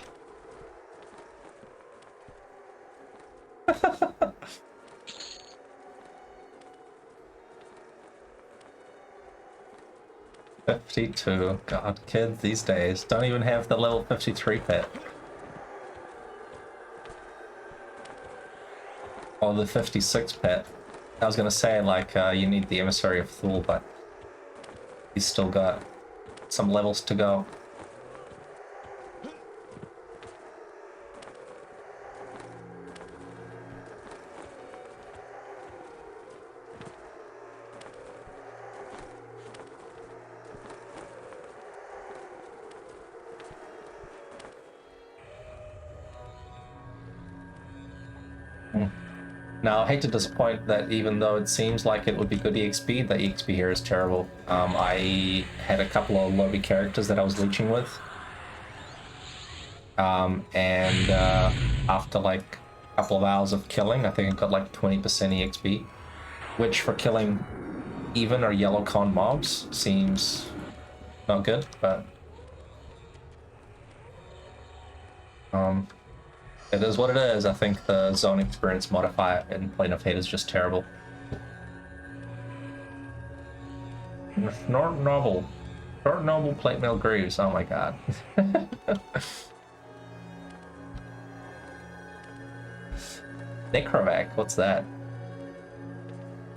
Speaker 1: 52. God, kids these days don't even have the level 53 pet. Or the 56 pet. I was gonna say, like, you need the Emissary of Thule, but he's still got some levels to go. Now, I hate to disappoint that even though it seems like it would be good EXP, the EXP here is terrible. I had a couple of lobby characters that I was leeching with. And after like a couple of hours of killing, I think I got like 20% EXP, which for killing even or yellow con mobs seems not good, but it is what it is. I think the zone experience modifier in Plane of Hate is just terrible. Not noble. Short noble plate mail greaves, oh my god. Necrovac, what's that?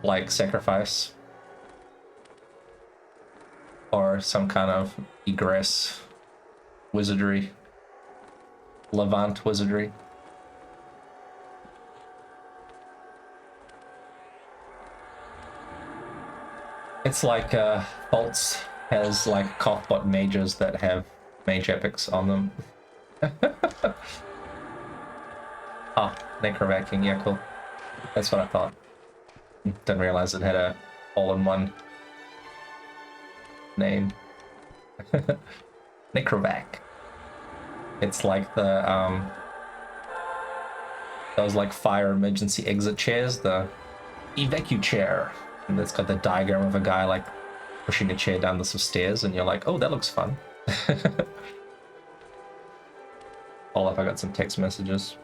Speaker 1: Like sacrifice? Or some kind of egress wizardry? Levant wizardry? It's like Bolts has like Kothbot mages that have mage epics on them. Ah, necrovacking, yeah, cool. That's what I thought. Didn't realize it had a all-in-one name. Necrovac. It's like the those like fire emergency exit chairs, the evacu chair. And it's got the diagram of a guy like pushing a chair down some stairs, and you're like, oh, that looks fun. Hold up, I got some text messages.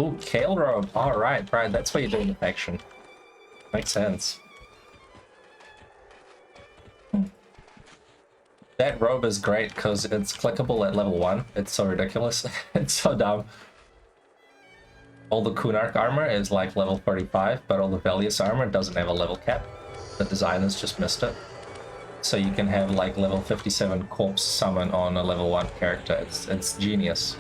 Speaker 1: Ooh, Kale Robe. Alright, right, that's what you're doing the faction. Makes sense. That robe is great because it's clickable at level 1. It's so ridiculous. It's so dumb. All the Kunark armor is like level 35, but all the Velius armor doesn't have a level cap. The designers just missed it. So you can have like level 57 corpse summon on a level 1 character. It's genius.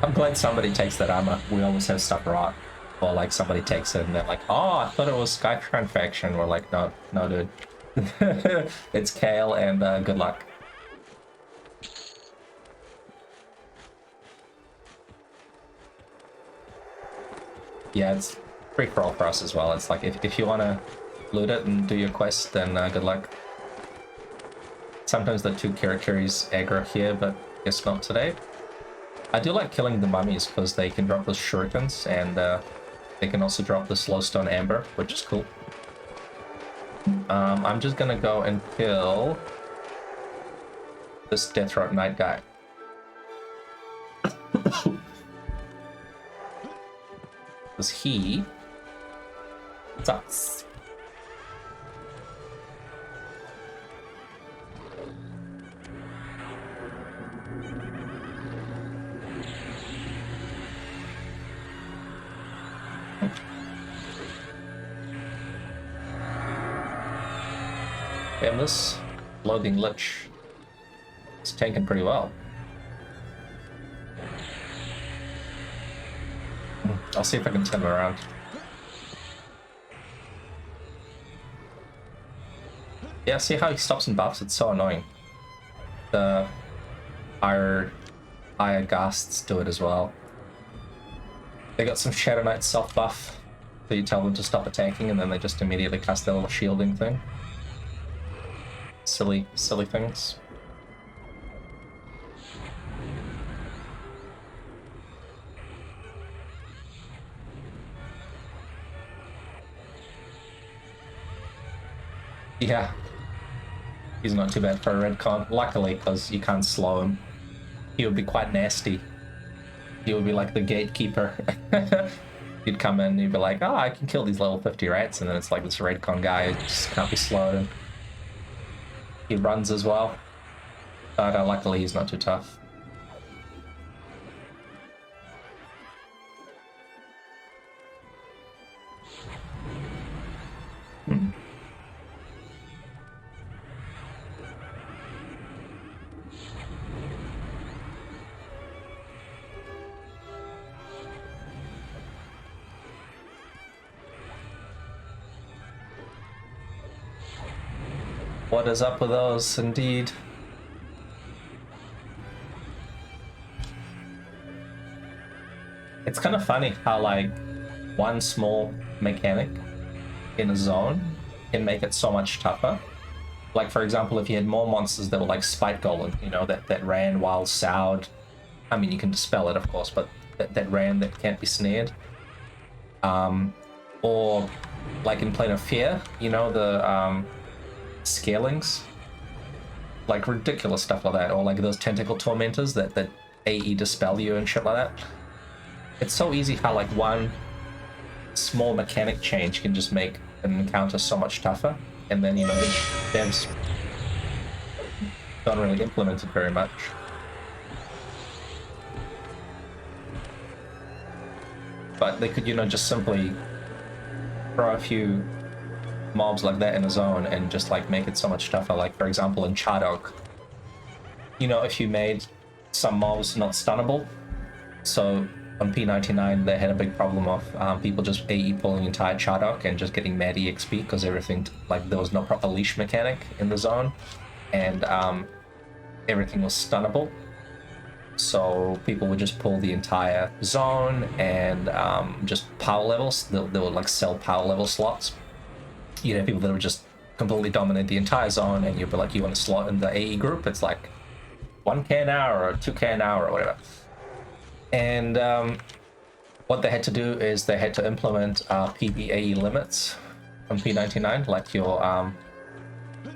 Speaker 1: I'm glad somebody takes that armor. We always have stuff rot. Or like somebody takes it and they're like, oh, I thought it was Skytrine faction. We're like, no, no, dude. It's Kale and good luck. Yeah, it's free for all for us as well. It's like if you want to loot it and do your quest, then good luck. Sometimes the 2 Kirakiris aggro here, but guess not today. I do like killing the mummies because they can drop the shurikens, and they can also drop the slowstone amber, which is cool. I'm just gonna go and kill this Deathrot Knight guy. Because he sucks. Damn, this loathing lich is tanking pretty well. I'll see if I can turn him around. Yeah, see how he stops and buffs? It's so annoying. The Ire Ghasts do it as well. They got some Shadow Knight self buff, so you tell them to stop attacking and then they just immediately cast their little shielding thing. Silly things. Yeah. He's not too bad for a red con. Luckily, because you can't slow him. He would be quite nasty. He would be like the gatekeeper. You'd come in and you'd be like, oh, I can kill these level 50 rats, and then it's like this red con guy who just can't be slowed. And he runs as well. But luckily he's not too tough. What is up with those, indeed? It's kind of funny how, like, one small mechanic in a zone can make it so much tougher. Like, for example, if you had more monsters that were like Spite Golem, you know, that ran while soured. I mean, you can dispel it, of course, but that ran that can't be snared. Or, like in Plane of Fear, you know, the Scalings, like ridiculous stuff like that, or like those tentacle tormentors that AE dispel you and shit like that. It's so easy how like one small mechanic change can just make an encounter so much tougher, and then, you know, the devs don't really implement it very much. But they could, you know, just simply throw a few mobs like that in a zone and just like make it so much tougher. Like, for example, in Chardok, you know, if you made some mobs not stunnable, so on P99 they had a big problem of people just AE pulling entire Chardok and just getting mad EXP because everything, like, there was no proper leash mechanic in the zone, and everything was stunnable. So people would just pull the entire zone and just power levels. They would like sell power level slots. You know, people that would just completely dominate the entire zone, and you'd be like, you want to slot in the AE group, it's like 1k an hour or 2k an hour or whatever. And what they had to do is they had to implement PBAE limits on P99, like your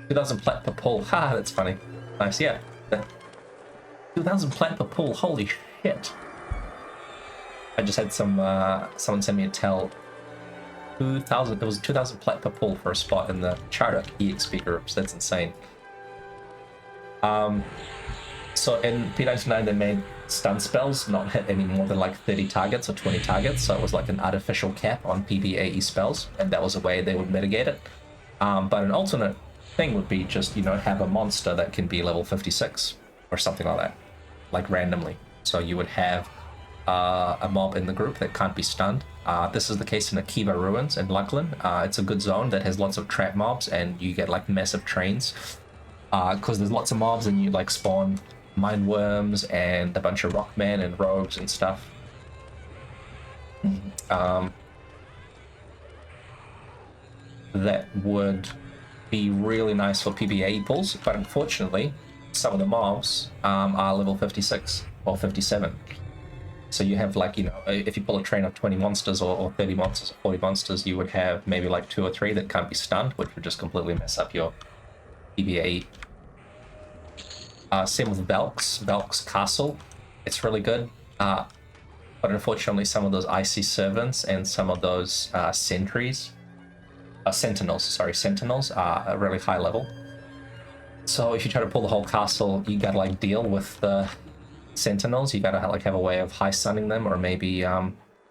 Speaker 1: 2000 plat per pull. Ha, that's funny. Nice, yeah. 2000 plat per pull, holy shit. I just had someone send me a tell. 2000, it was 2000 plat per pull for a spot in the Chardok EXP groups. That's insane. So in P99 they made stun spells not hit any more than like 30 targets or 20 targets, so it was like an artificial cap on PBAE spells, and that was a way they would mitigate it. But an alternate thing would be just, you know, have a monster that can be level 56 or something like that, like randomly. So you would have a mob in the group that can't be stunned. This is the case in Akiva Ruins in Luckland. It's a good zone that has lots of trap mobs, and you get like massive trains because there's lots of mobs, and you like spawn mind worms and a bunch of rockmen and rogues and stuff. that would be really nice for PvE pulls, but unfortunately, some of the mobs are level 56 or 57. So you have like, you know, if you pull a train of 20 monsters or 30 monsters or 40 monsters, you would have maybe like 2 or 3 that can't be stunned, which would just completely mess up your PvE. Same with Velk's Castle. It's really good. But unfortunately, some of those icy servants and some of those sentinels are really high level. So if you try to pull the whole castle, you gotta like deal with the sentinels. You gotta like have a way of high stunning them, or maybe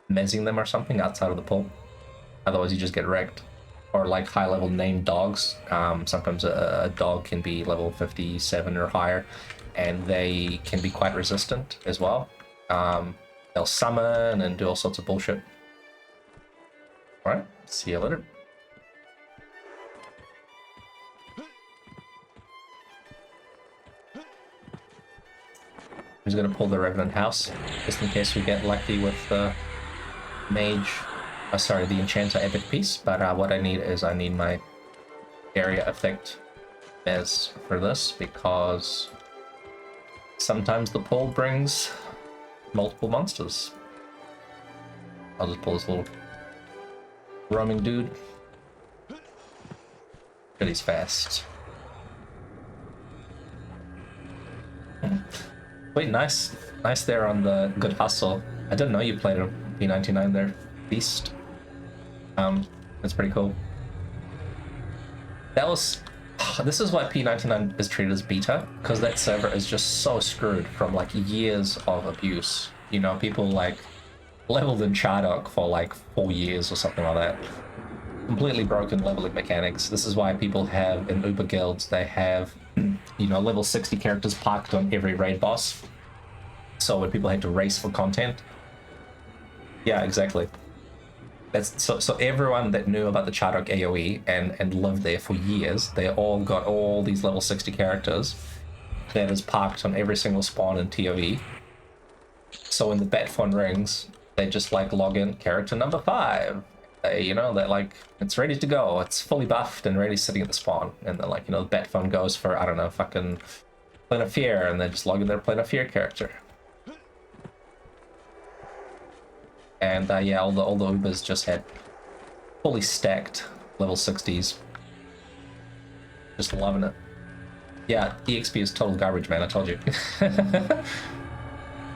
Speaker 1: mezzing them or something outside of the pull. Otherwise, you just get wrecked. Or like high level named dogs. Sometimes a dog can be level 57 or higher, and they can be quite resistant as well. They'll summon and do all sorts of bullshit. Alright, see you later. I'm just gonna pull the Revenant House, just in case we get lucky with the Mage, the Enchanter Epic Piece, but what I need my area effect Mez for this, because sometimes the pull brings multiple monsters. I'll just pull this little roaming dude. But he's fast. Wait, nice there on the good hustle. I didn't know you played a P99 there, Beast. That's pretty cool. This is why P99 is treated as beta, because that server is just so screwed from like years of abuse. You know, people like leveled in Chardok for like 4 years or something like that. Completely broken leveling mechanics. This is why people have in Uber guilds, they have, you know, level 60 characters parked on every raid boss. So when people had to race for content. Yeah, exactly. That's so everyone that knew about the Chardok AoE and lived there for years, they all got all these level 60 characters that is parked on every single spawn in ToE. So when the bat phone rings, they just like log in character number 5. You know, they're like, it's ready to go. It's fully buffed and ready, sitting at the spawn. And then like, you know, the bat phone goes for, I don't know, fucking Plane of Fear, and they just log in their Plane of Fear character. And yeah, all the Ubers just had fully stacked level 60s. Just loving it. Yeah, EXP is total garbage, man, I told you.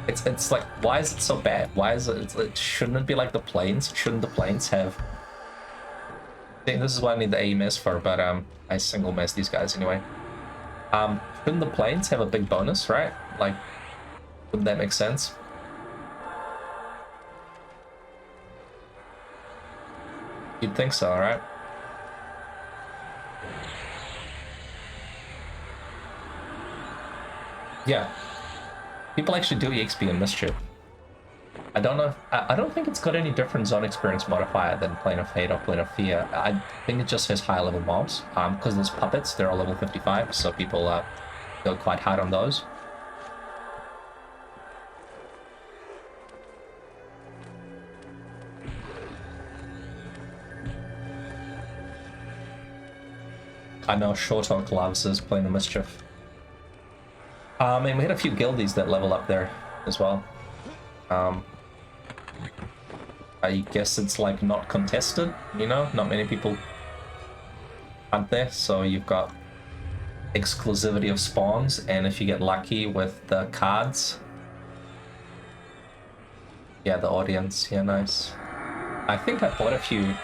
Speaker 1: It's like, why is it so bad? Why is it shouldn't it be like the planes? Shouldn't the planes have... I think this is what I need the AEMS for, but I single mess these guys anyway. Shouldn't the planes have a big bonus, right? Like, wouldn't that make sense? You'd think so, right? Yeah. People actually do EXP in Mischief. I don't know. I don't think it's got any different zone experience modifier than Plane of Hate or Plane of Fear. I think it just has higher level mobs. Because those puppets, they're all level 55, so people go quite hard on those. I know Short Oak loves his Plane of Mischief. And we had a few guildies that level up there as well. I guess it's like not contested, you know? Not many people hunt there, so you've got exclusivity of spawns, and if you get lucky with the cards... Yeah, the audience, yeah, nice. I think I bought a few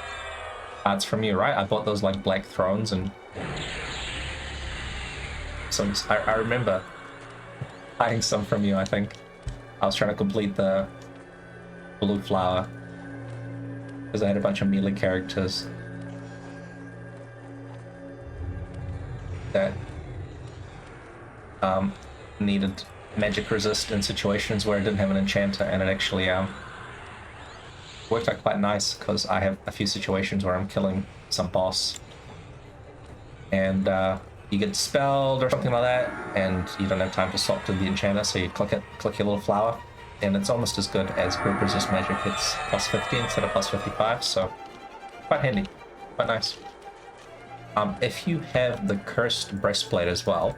Speaker 1: cards from you, right? I bought those like Black Thrones and... So I remember buying some from you, I think. I was trying to complete the Blue Flower because I had a bunch of melee characters that needed magic resist in situations where I didn't have an enchanter, and it actually worked out quite nice because I have a few situations where I'm killing some boss and you get dispelled or something like that, and you don't have time to swap to the enchanter, so you click your little flower, and it's almost as good as group resist magic. It's plus 50 instead of plus 55, so quite handy, quite nice. If you have the Cursed Breastplate as well,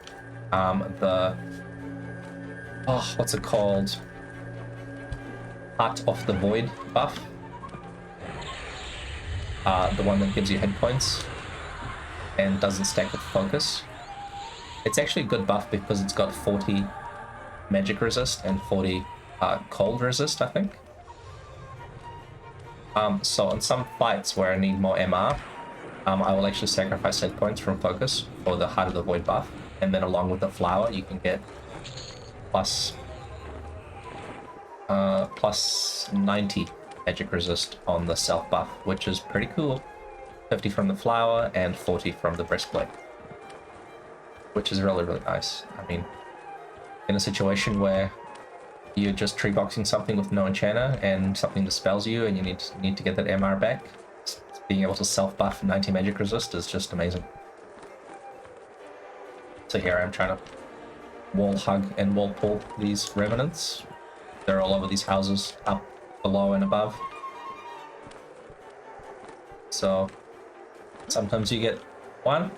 Speaker 1: what's it called? Heart of the Void buff. The one that gives you hit points and doesn't stack with focus. It's actually a good buff because it's got 40 magic resist and 40 cold resist, I think. So in some fights where I need more MR, I will actually sacrifice hit points from focus for the Heart of the Void buff, and then along with the flower you can get plus 90 magic resist on the self buff, which is pretty cool. 50 from the flower and 40 from the breastplate, which is really, really nice. I mean, in a situation where you're just tree boxing something with no enchanter and something dispels you and you need to get that MR back, being able to self buff 90 magic resist is just amazing. So here I am trying to wall hug and wall pull these revenants. They're all over these houses, up, below, and above. So sometimes you get one.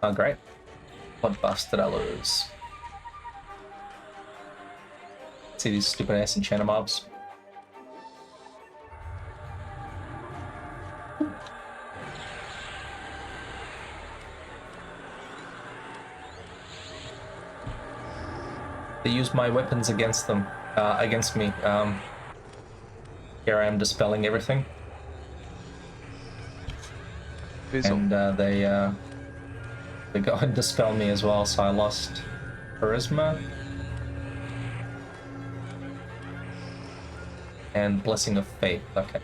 Speaker 1: Oh, great. What buffs did I lose? See these stupid ass enchanter mobs. They use my weapons against them, against me. Here I am dispelling everything.
Speaker 2: Fizzle.
Speaker 1: And they go and dispel me as well, so I lost charisma and Blessing of Fate. Okay.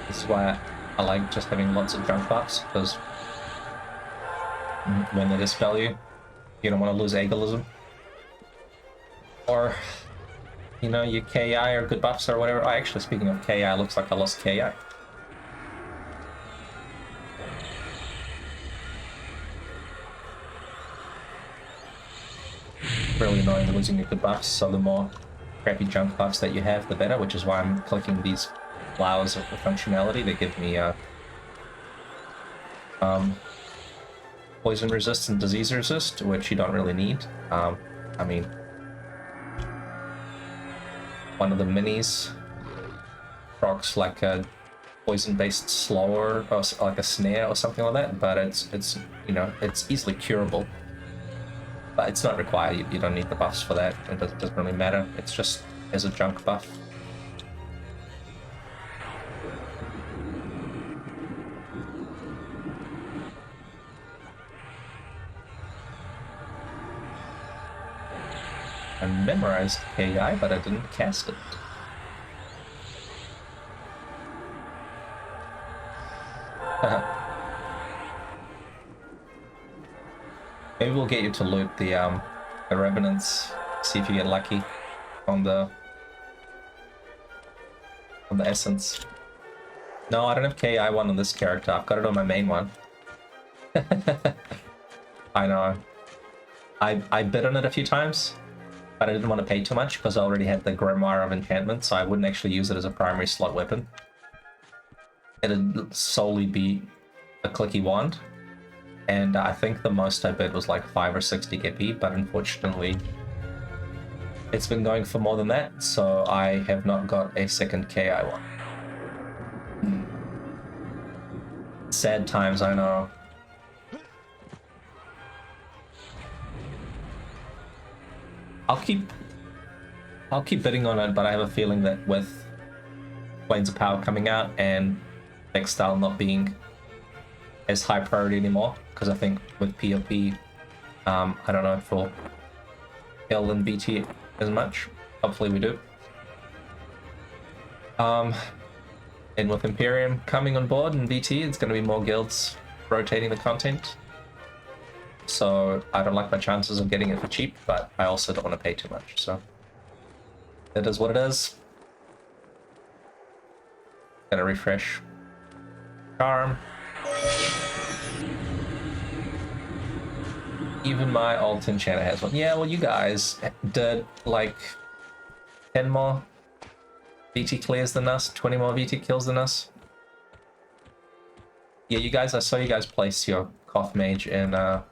Speaker 1: This is why I like just having lots of junk buffs, because when they dispel you, you don't want to lose Agalism. Or, you know, your KI or good buffs or whatever. Oh, actually, speaking of KI, looks like I lost KI. Really annoying losing your good buffs, so the more crappy junk buffs that you have, the better, which is why I'm clicking these flowers of functionality. They give me poison resist and disease resist, which you don't really need. I mean, one of the minis procs like a poison-based slower, or like a snare or something like that, but it's you know, it's easily curable. But it's not required. You don't need the buffs for that. It doesn't really matter. It's just as a junk buff. I memorized KI, but I didn't cast it. Maybe we'll get you to loot the revenants. See if you get lucky on the essence. No, I don't have KI one on this character. I've got it on my main one. I know. I bid on it a few times, but I didn't want to pay too much because I already had the Grimoire of Enchantment, so I wouldn't actually use it as a primary slot weapon. It'd solely be a clicky wand, and I think the most I bid was like 5 or 6 DKP, but unfortunately it's been going for more than that, so I have not got a second KI one. Sad times, I know. I'll keep bidding on it, but I have a feeling that with Planes of Power coming out and X-Style not being as high priority anymore, because I think with POP, I don't know if we'll kill in BT as much. Hopefully we do. And with Imperium coming on board in BT, it's going to be more guilds rotating the content. so I don't like my chances of getting it for cheap, but I also don't want to pay too much, so it is what it is. Gonna refresh. Charm. Even my alt enchanter has one. Yeah, well, you guys did like 10 more VT clears than us, 20 more VT kills than us. Yeah, you guys, I saw you guys place your Koth Mage in at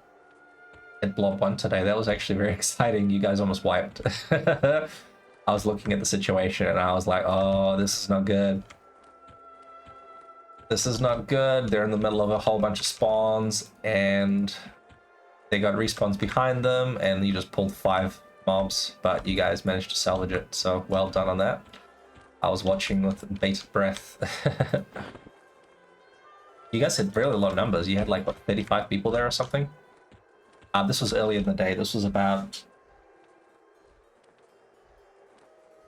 Speaker 1: Blob 1 today. That was actually very exciting. You guys almost wiped. I was looking at the situation and I was like, oh, this is not good. This is not good. They're in the middle of a whole bunch of spawns and they got respawns behind them and you just pulled 5 mobs, but you guys managed to salvage it, so well done on that. I was watching with bated breath. You guys had really low numbers. You had like, what, 35 people there or something? This was early in the day. This was about...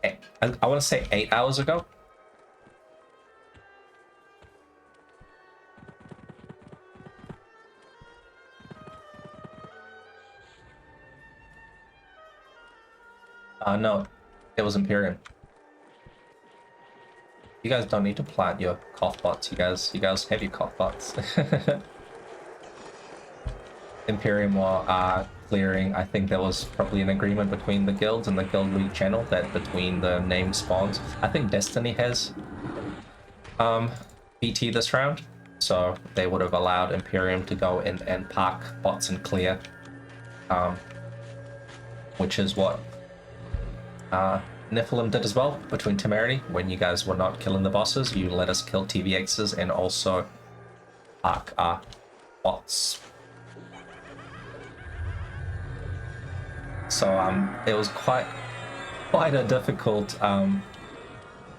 Speaker 1: I want to say 8 hours ago. No, it was Imperium. You guys don't need to plant your Koth bots. You guys have your Koth bots. Imperium were clearing. I think there was probably an agreement between the guilds and the guild league channel that between the named spawns. I think Destiny has BT this round, so they would have allowed Imperium to go in and park bots and clear, which is what Nephilim did as well between Temerity. When you guys were not killing the bosses, you let us kill TVXs and also park bots. So it was quite a difficult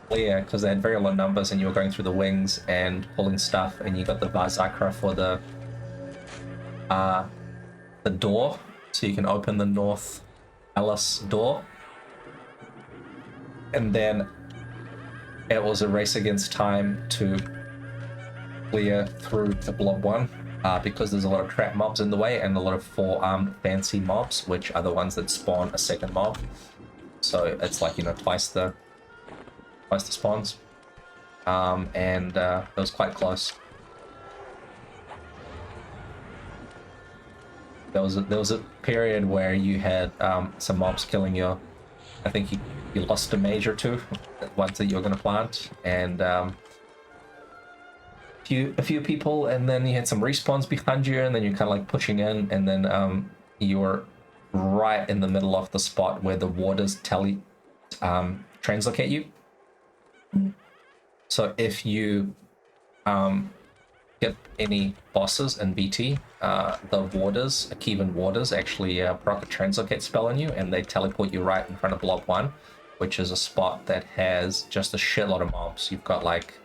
Speaker 1: clear because they had very low numbers and you were going through the wings and pulling stuff, and you got the Varzakra for the door, so you can open the North Alice door. And then it was a race against time to clear through to Blob 1 because there's a lot of trap mobs in the way and a lot of 4-armed fancy mobs, which are the ones that spawn a second mob. So it's like, you know, twice the spawns. And it was quite close. There was a period where you had some mobs killing your... I think you lost a mage or two, ones that you're going to plant, and a few people, and then you had some respawns behind you, and then you're kind of like pushing in, and then you were right in the middle of the spot where the warders translocate you. So if you get any bosses in BT, the warders, Akevan warders, actually proc a translocate spell on you, and they teleport you right in front of Blob 1, which is a spot that has just a shitload of mobs. You've got like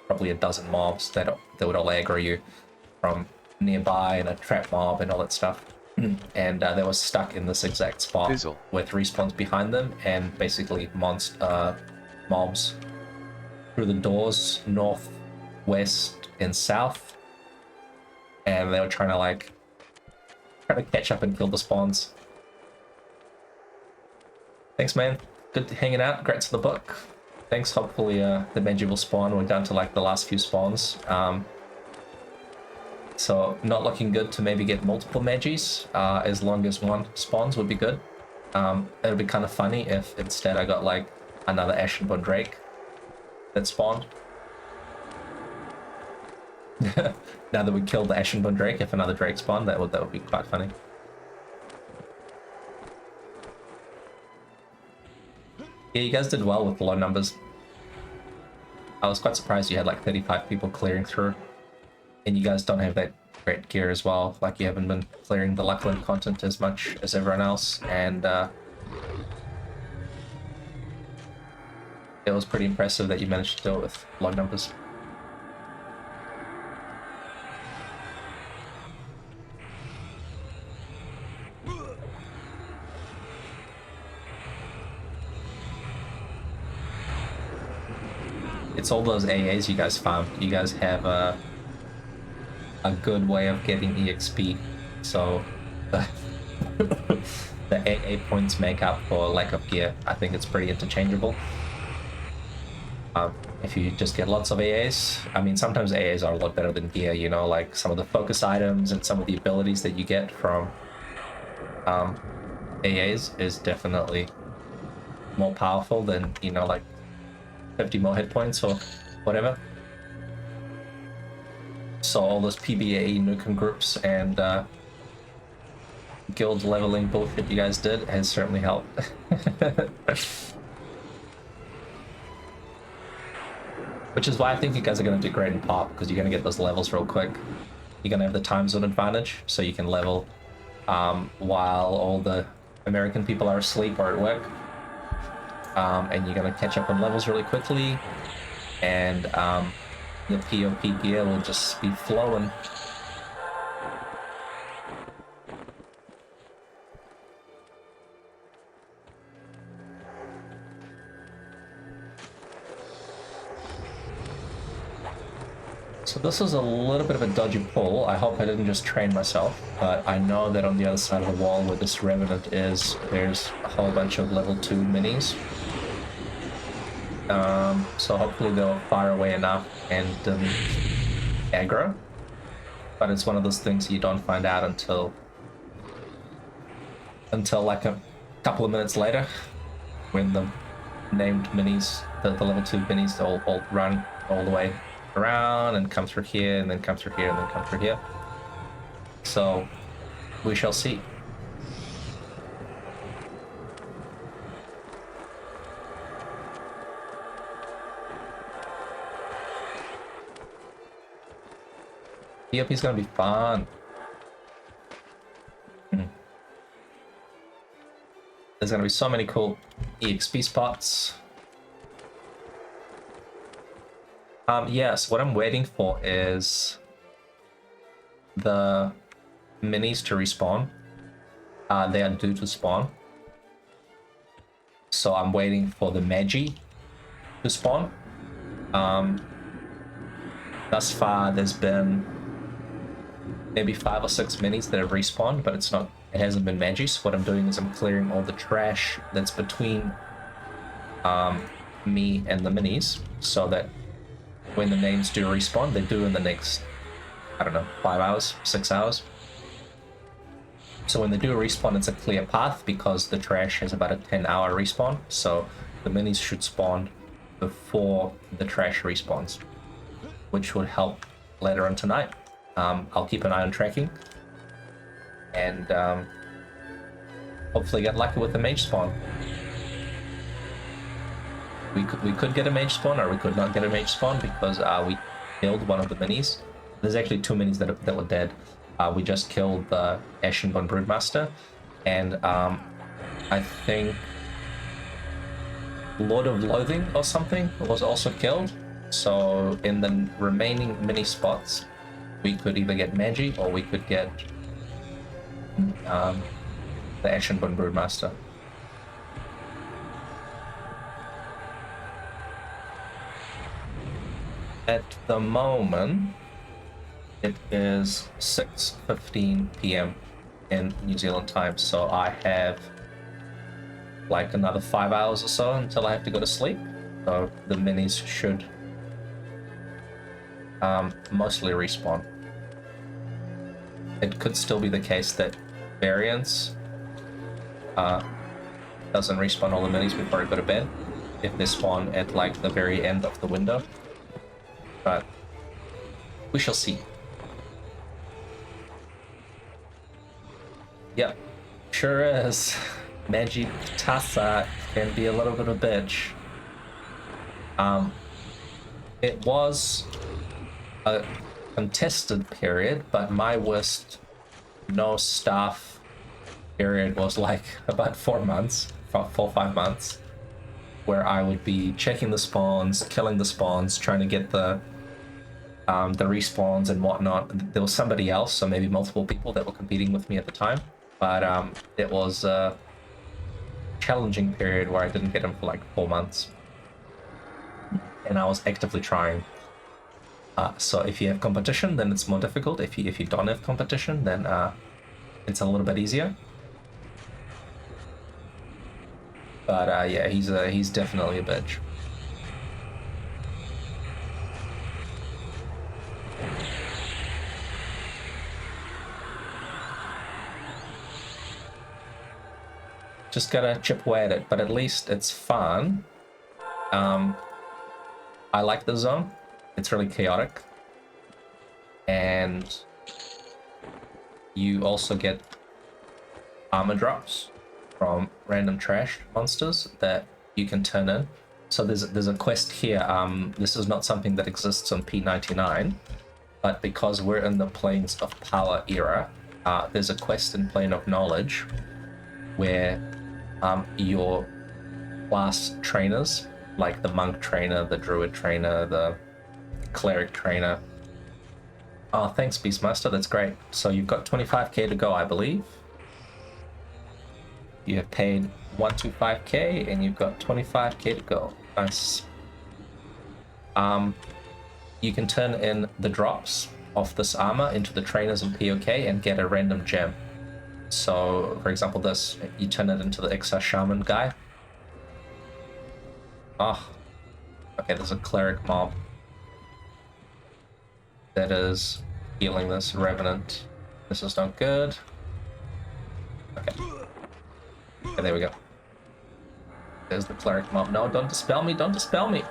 Speaker 1: probably a dozen mobs that would all aggro you from nearby, and a trap mob and all that stuff. And they were stuck in this exact spot with respawns behind them, and basically mobs through the doors, north, west, and south, and they were trying to catch up and kill the spawns. Thanks, man. Good hanging out. Congrats on the book. Thanks. Hopefully the Magi will spawn. We're down to like the last few spawns. So not looking good to maybe get multiple Magis. As long as one spawns would be good. It'll be kind of funny if instead I got like another Ashenborn Drake that spawned. Now that we killed the Ashenborn Drake, if another Drake spawned, that would be quite funny. Yeah, you guys did well with the low numbers. I was quite surprised you had like 35 people clearing through, and you guys don't have that great gear as well. Like, you haven't been clearing the Luckland content as much as everyone else, and it was pretty impressive that you managed to do it with low numbers. It's all those AAs you guys found. You guys have a good way of getting EXP, so the, the AA points make up for lack of gear. I think it's pretty interchangeable. If you just get lots of AAs, I mean, sometimes AAs are a lot better than gear, you know, like some of the focus items and some of the abilities that you get from AAs is definitely more powerful than, you know, like 50 more hit points or whatever. So all this PBAE nukem groups and guild leveling bullshit you guys did has certainly helped. Which is why I think you guys are going to do great in pop, because you're going to get those levels real quick. You're going to have the time zone advantage, so you can level while all the American people are asleep or at work. And you're going to catch up on levels really quickly, and the POP gear will just be flowing. So this is a little bit of a dodgy pull. I hope I didn't just train myself, but I know that on the other side of the wall where this Revenant is, there's a whole bunch of level 2 minis. So hopefully they'll fire away enough and aggro. But it's one of those things you don't find out until like a couple of minutes later, when the named minis, the level 2 minis, all run all the way around and come through here and then come through here and then come through here. So we shall see. PvP is gonna be fun. There's gonna be so many cool EXP spots. Yes, what I'm waiting for is the minis to respawn. They are due to spawn. So I'm waiting for the Magi to spawn. Thus far, there's been maybe 5 or 6 minis that have respawned, but it hasn't been Magi. So what I'm doing is I'm clearing all the trash that's between me and the minis, so that when the names do respawn, they do in the next, I don't know, 5 hours, 6 hours. So when they do a respawn, it's a clear path because the trash has about a 10-hour respawn. So the minis should spawn before the trash respawns, which would help later on tonight. I'll keep an eye on tracking and hopefully get lucky with the mage spawn. We could get a mage spawn, or we could not get a mage spawn because we killed one of the minis. There's actually 2 minis that were dead. We just killed the Ashenborn Broodmaster, and I think Lord of Loathing or something was also killed. So in the remaining mini spots, we could either get Magi or we could get the Ashenborn Broodmaster. At the moment, it is 6:15 p.m. in New Zealand time, so I have like another 5 hours or so until I have to go to sleep. So the minis should mostly respawn. It could still be the case that Variance doesn't respawn all the minis before I go to bed, if they spawn at like the very end of the window. But we shall see. Yep, sure is. Magi Tassa can be a little bit of a bitch. It was a contested period, but my worst no staff period was like about 4 months, 4 or 5 months, where I would be checking the spawns, killing the spawns, trying to get the respawns and whatnot. There was somebody else, so maybe multiple people that were competing with me at the time, but it was a challenging period where I didn't get them for like 4 months, and I was actively trying. So if you have competition, then it's more difficult. If you don't have competition, then it's a little bit easier. But yeah, he's definitely a bitch. Just gotta chip away at it, but at least it's fun. I like the zone. It's really chaotic. And you also get armor drops from random trash monsters that you can turn in. So there's a quest here. This is not something that exists on P99, but because we're in the Planes of Power era, there's a quest in Plane of Knowledge where your class trainers, like the monk trainer, the druid trainer, the cleric trainer. Oh, thanks, Beastmaster. That's great. So you've got 25k to go, I believe. You have paid 125k, and you've got 25k to go. Nice. You can turn in the drops of this armor into the trainers and POK and get a random gem. So, for example, this, you turn it into the Ixa Shaman guy. Oh, okay, there's a cleric mob that is healing this revenant. This is not good. Okay. Okay, there we go. There's the cleric mob. No, don't dispel me, don't dispel me.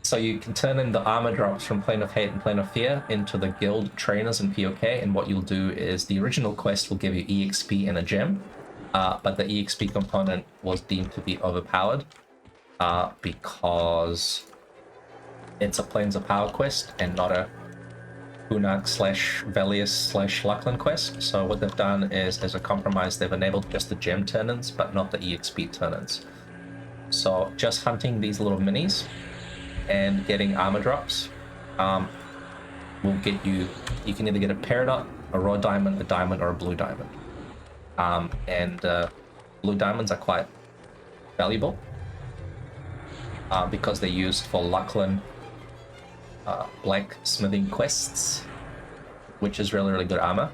Speaker 1: So you can turn in the armor drops from Plane of Hate and Plane of Fear into the guild trainers and POK, and what you'll do is the original quest will give you EXP and a gem, but the EXP component was deemed to be overpowered because it's a Planes of Power quest and not a Hunak / Velius / Luckland quest. So what they've done is, as a compromise, they've enabled just the gem turn-ins, but not the EXP turn-ins. So just hunting these little minis and getting armor drops will get you, you can either get a peridot, a raw diamond, a diamond, or a blue diamond. Blue diamonds are quite valuable because they're used for Luckland blacksmithing quests, which is really good armor.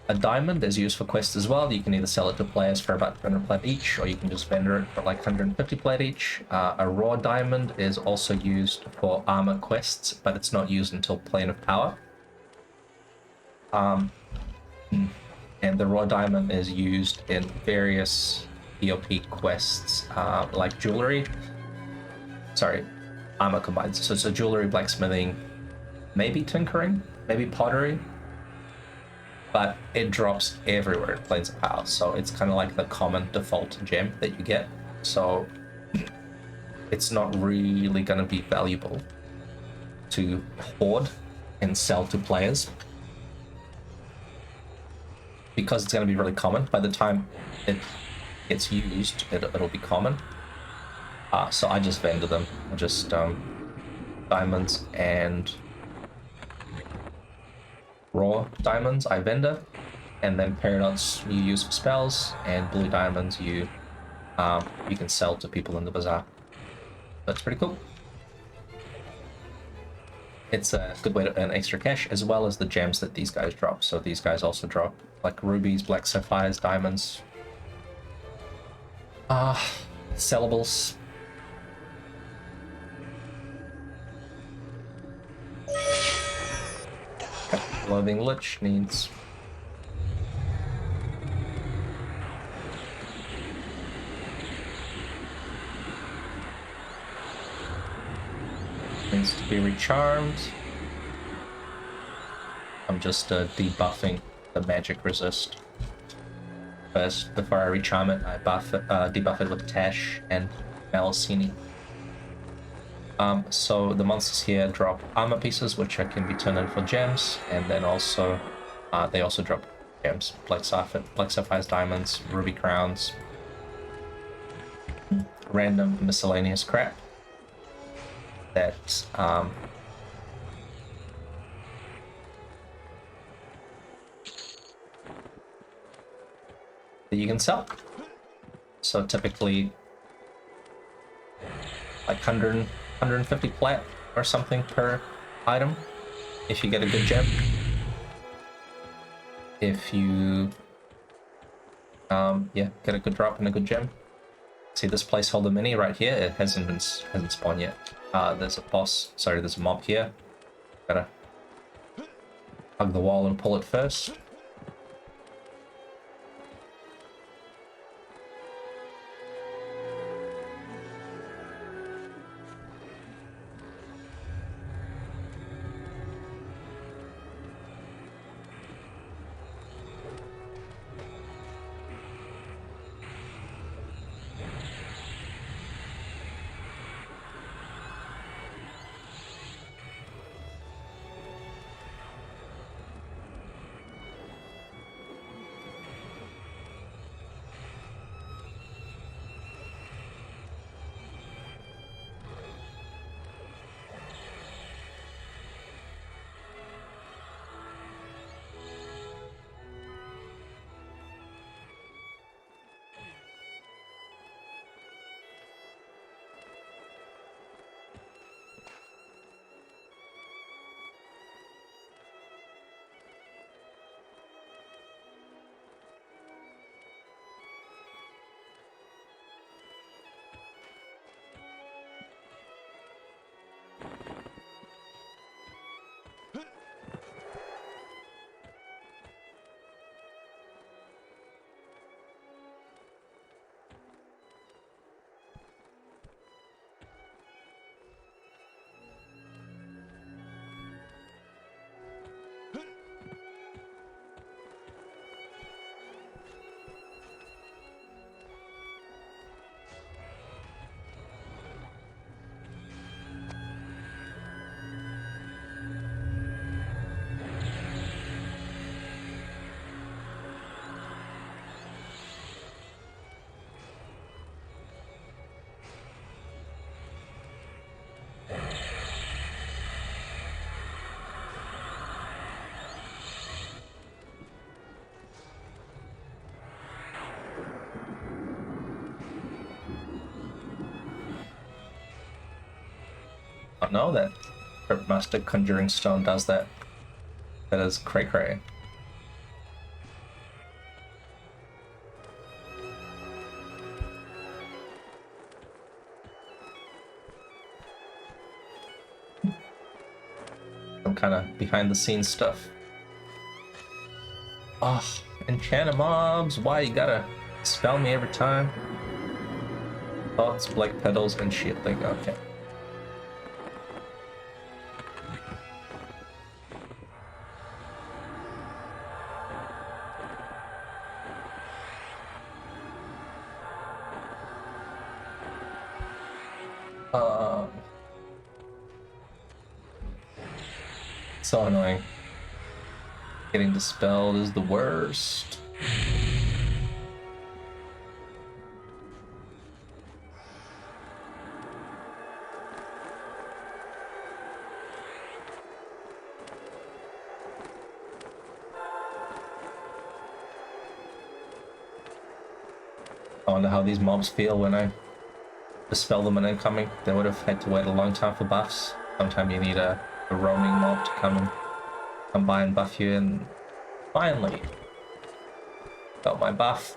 Speaker 1: A diamond is used for quests as well. You can either sell it to players for about 200 plat each, or you can just vendor it for like 150 plat each. A raw diamond is also used for armor quests, but it's not used until Plane of Power. And the raw diamond is used in various POP quests, like jewelry. Sorry, armor combines. So it's a jewelry, blacksmithing, maybe tinkering, maybe pottery. But it drops everywhere in Planes of Power, so it's kind of like the common default gem that you get. So it's not really going to be valuable to hoard and sell to players because it's going to be really common. By the time it gets used, it'll be common. So I just vendor them. I just diamonds and raw diamonds I vendor, and then peridots you use for spells, and blue diamonds you can sell to people in the bazaar. That's pretty cool. It's a good way to earn extra cash, as well as the gems that these guys drop. So these guys also drop like rubies, black sapphires, diamonds, sellables. Loathing Lich needs to be recharmed. I'm just debuffing the magic resist first before I recharm it. I debuff it with Tash and Malacini. So the monsters here drop armor pieces, which can be turned in for gems, and then also they also drop gems, black sapphires, diamonds, ruby crowns, random miscellaneous crap that that you can sell. So typically like 150 plat or something per item if you get a good gem. If you yeah, get a good drop and a good gem. See this placeholder mini right here? It hasn't spawned yet. There's a boss. Sorry, there's a mob here. Gotta hug the wall and pull it first. I know that Cryptmaster Conjuring Stone does that. That is cray cray. Some kind of behind the scenes stuff. Oh, enchanted mobs, why you gotta spell me every time? Thoughts, Blake Petals, and Shielding, okay. So annoying. Getting dispelled is the worst. I wonder how these mobs feel when I dispel them and incoming. They would have had to wait a long time for buffs. Sometimes you need a roaming mob to come by and buff you, and finally got my buff.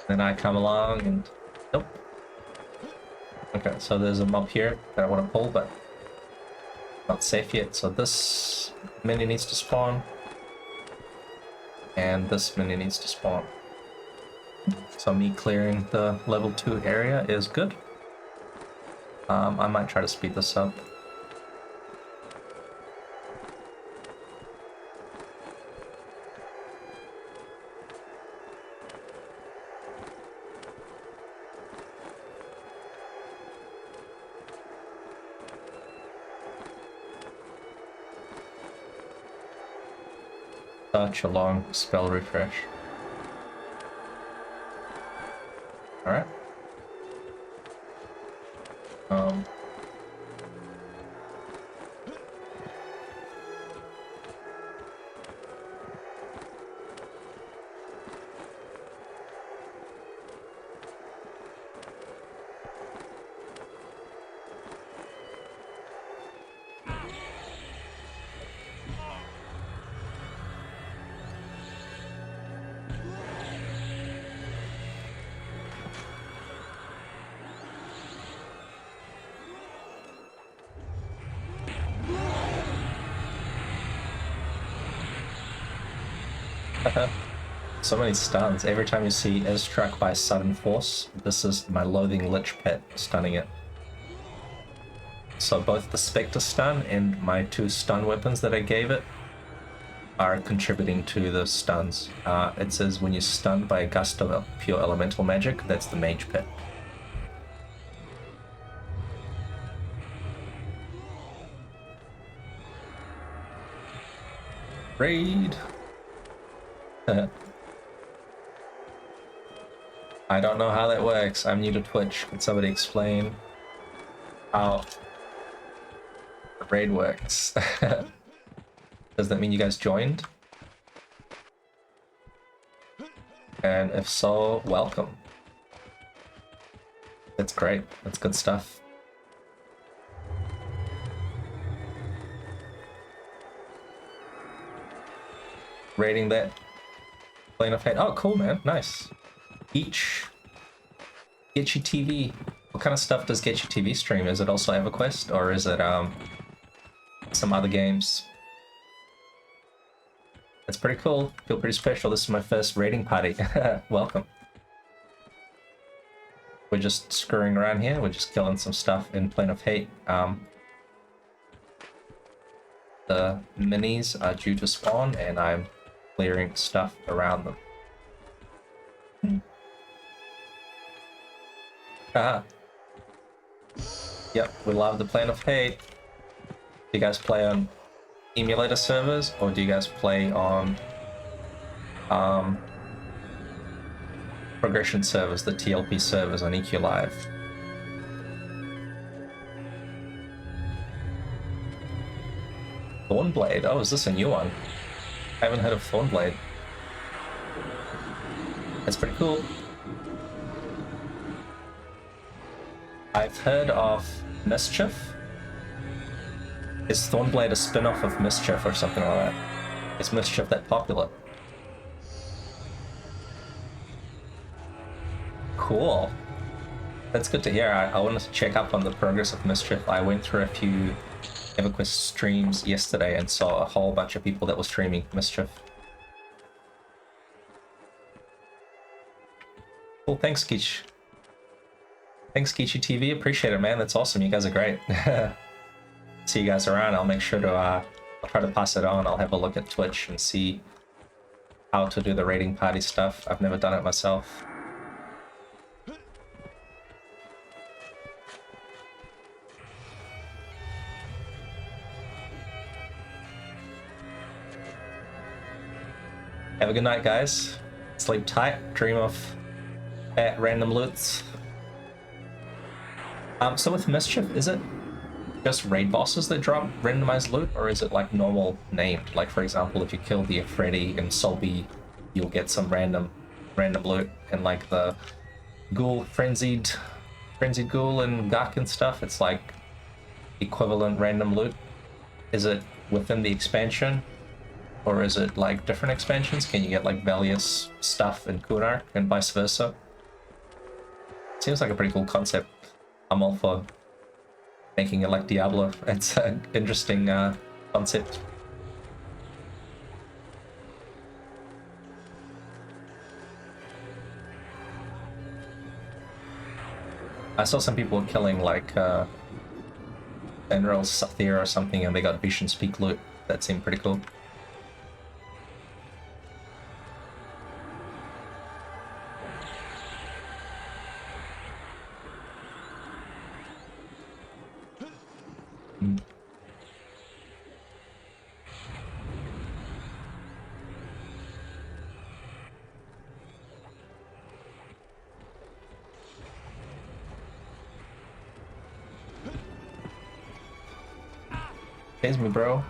Speaker 1: Then I come along and nope. Okay, so there's a mob here that I want to pull, but not safe yet. So this mini needs to spawn, and this mini needs to spawn. So me clearing the level 2 area is good. I might try to speed this up. Such a long spell refresh. Alright. So many stuns. Every time you see is struck by sudden force, this is my loathing Lich Pet stunning it. So both the Spectre stun and my 2 stun weapons that I gave it are contributing to the stuns. It says when you're stunned by a gust of pure elemental magic, that's the Mage Pet. Raid! I don't know how that works. I'm new to Twitch. Can somebody explain how the raid works? Does that mean you guys joined? And if so, welcome. That's great. That's good stuff. Rating that Plane of Hate. Oh, cool, man. Nice. Each Getchy TV. What kind of stuff does Getchy TV stream? Is it also EverQuest, or is it some other games? That's pretty cool. Feel pretty special. This is my first raiding party. Welcome. We're just screwing around here. We're just killing some stuff in Plane of Hate. The minis are due to spawn, and I'm clearing stuff around them. Yep, we love the Plane of Hate. Do you guys play on emulator servers, or do you guys play on progression servers, the TLP servers on EQ Live? Thornblade? Oh, is this a new one? I haven't heard of Thornblade. That's pretty cool. I've heard of Mischief. Is Thornblade a spin-off of Mischief or something like that? Is Mischief that popular? Cool. That's good to hear. I wanted to check up on the progress of Mischief. I went through a few EverQuest streams yesterday and saw a whole bunch of people that were streaming Mischief. Cool, thanks, Geech. Thanks, Geechy TV. Appreciate it, man. That's awesome. You guys are great. See you guys around. I'll make sure to, I'll try to pass it on. I'll have a look at Twitch and see how to do the raiding party stuff. I've never done it myself. Have a good night, guys. Sleep tight. Dream of fat random loots. So with Mischief, is it just raid bosses that drop randomized loot, or is it like normal named? Like, for example, if you kill the Freddy and Solby, you'll get some random loot, and like the ghoul frenzied ghoul and Gak and stuff, it's like equivalent random loot. Is it within the expansion, or is it like different expansions? Can you get like Valius stuff in Kunark and vice versa? Seems like a pretty cool concept. I'm all for making it like Diablo. It's an interesting concept. I saw some people killing like Enril Sathir or something, and they got Vision Speak loot. That seemed pretty cool. Tase me, bro.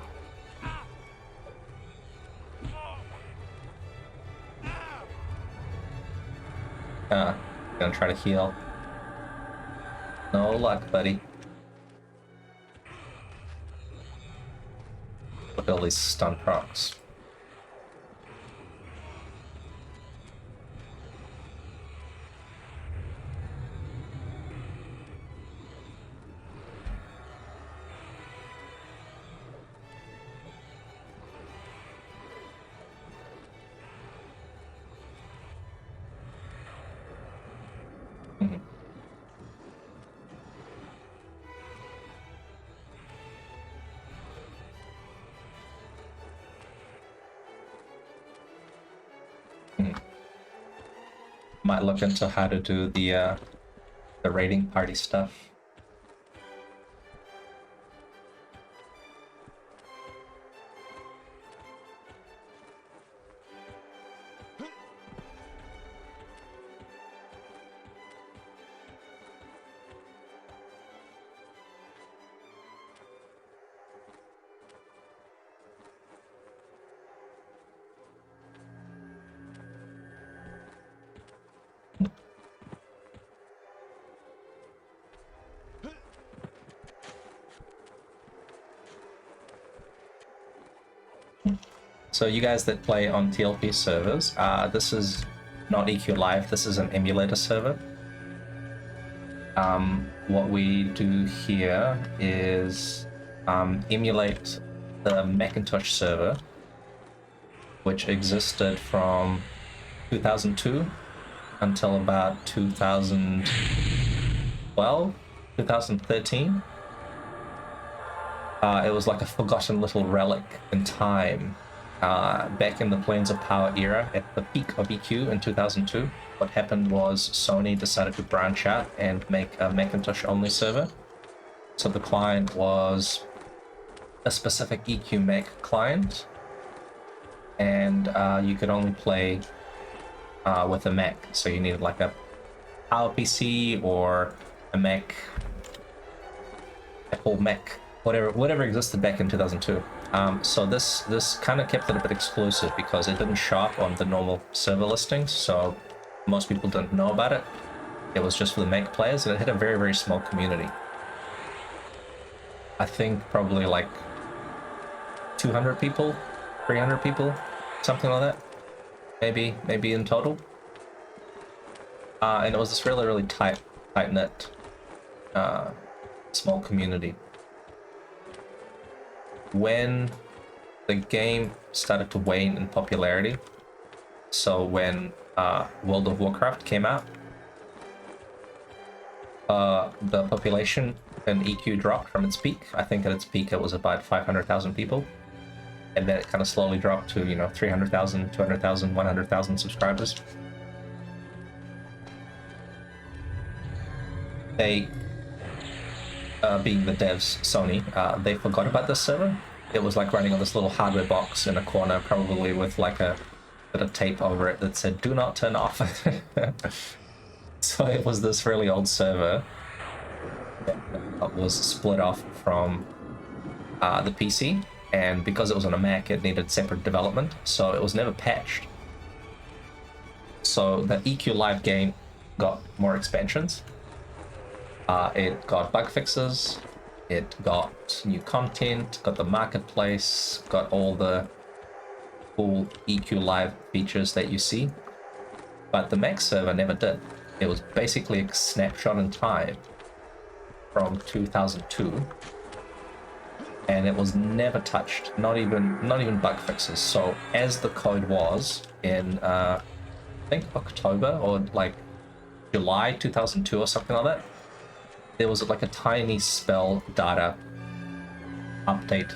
Speaker 1: Gonna try to heal. No luck, buddy. Look at all these stun procs. Might look into how to do the raiding party stuff. So you guys that play on TLP servers, this is not EQ Live, this is an emulator server. What we do here is emulate the Macintosh server, which existed from 2002 until about 2012, 2013. It was like a forgotten little relic in time. Back in the Planes of Power era, at the peak of EQ in 2002, what happened was Sony decided to branch out and make a Macintosh-only server. So the client was a specific EQ Mac client, and you could only play with a Mac. So you needed like a PowerPC or a Mac, Apple Mac, whatever existed back in 2002. So this kind of kept it a bit exclusive because it didn't show up on the normal server listings, so most people didn't know about it. It was just for the Mac players, and it had a very, very small community. I think probably like 200 people, 300 people, something like that. Maybe in total. And it was this really, really tight-knit, small community. When the game started to wane in popularity, so when World of Warcraft came out, the population in EQ dropped from its peak. I think at its peak it was about 500,000 people, and then it kind of slowly dropped to 300,000, 200,000, 100,000 subscribers. They being the devs, Sony, they forgot about this server. It was like running on this little hardware box in a corner, probably with like a bit of tape over it that said "Do not turn off." So it was this really old server that was split off from the PC, and because it was on a Mac, it needed separate development, so it was never patched. So the EQ Live game got more expansions. It got bug fixes, it got new content, got the marketplace, got all the cool EQ Live features that you see. But the Mac server never did. It was basically a snapshot in time from 2002, and it was never touched. Not even bug fixes. So as the code was in I think October or like July 2002 or something like that, there was like a tiny spell data update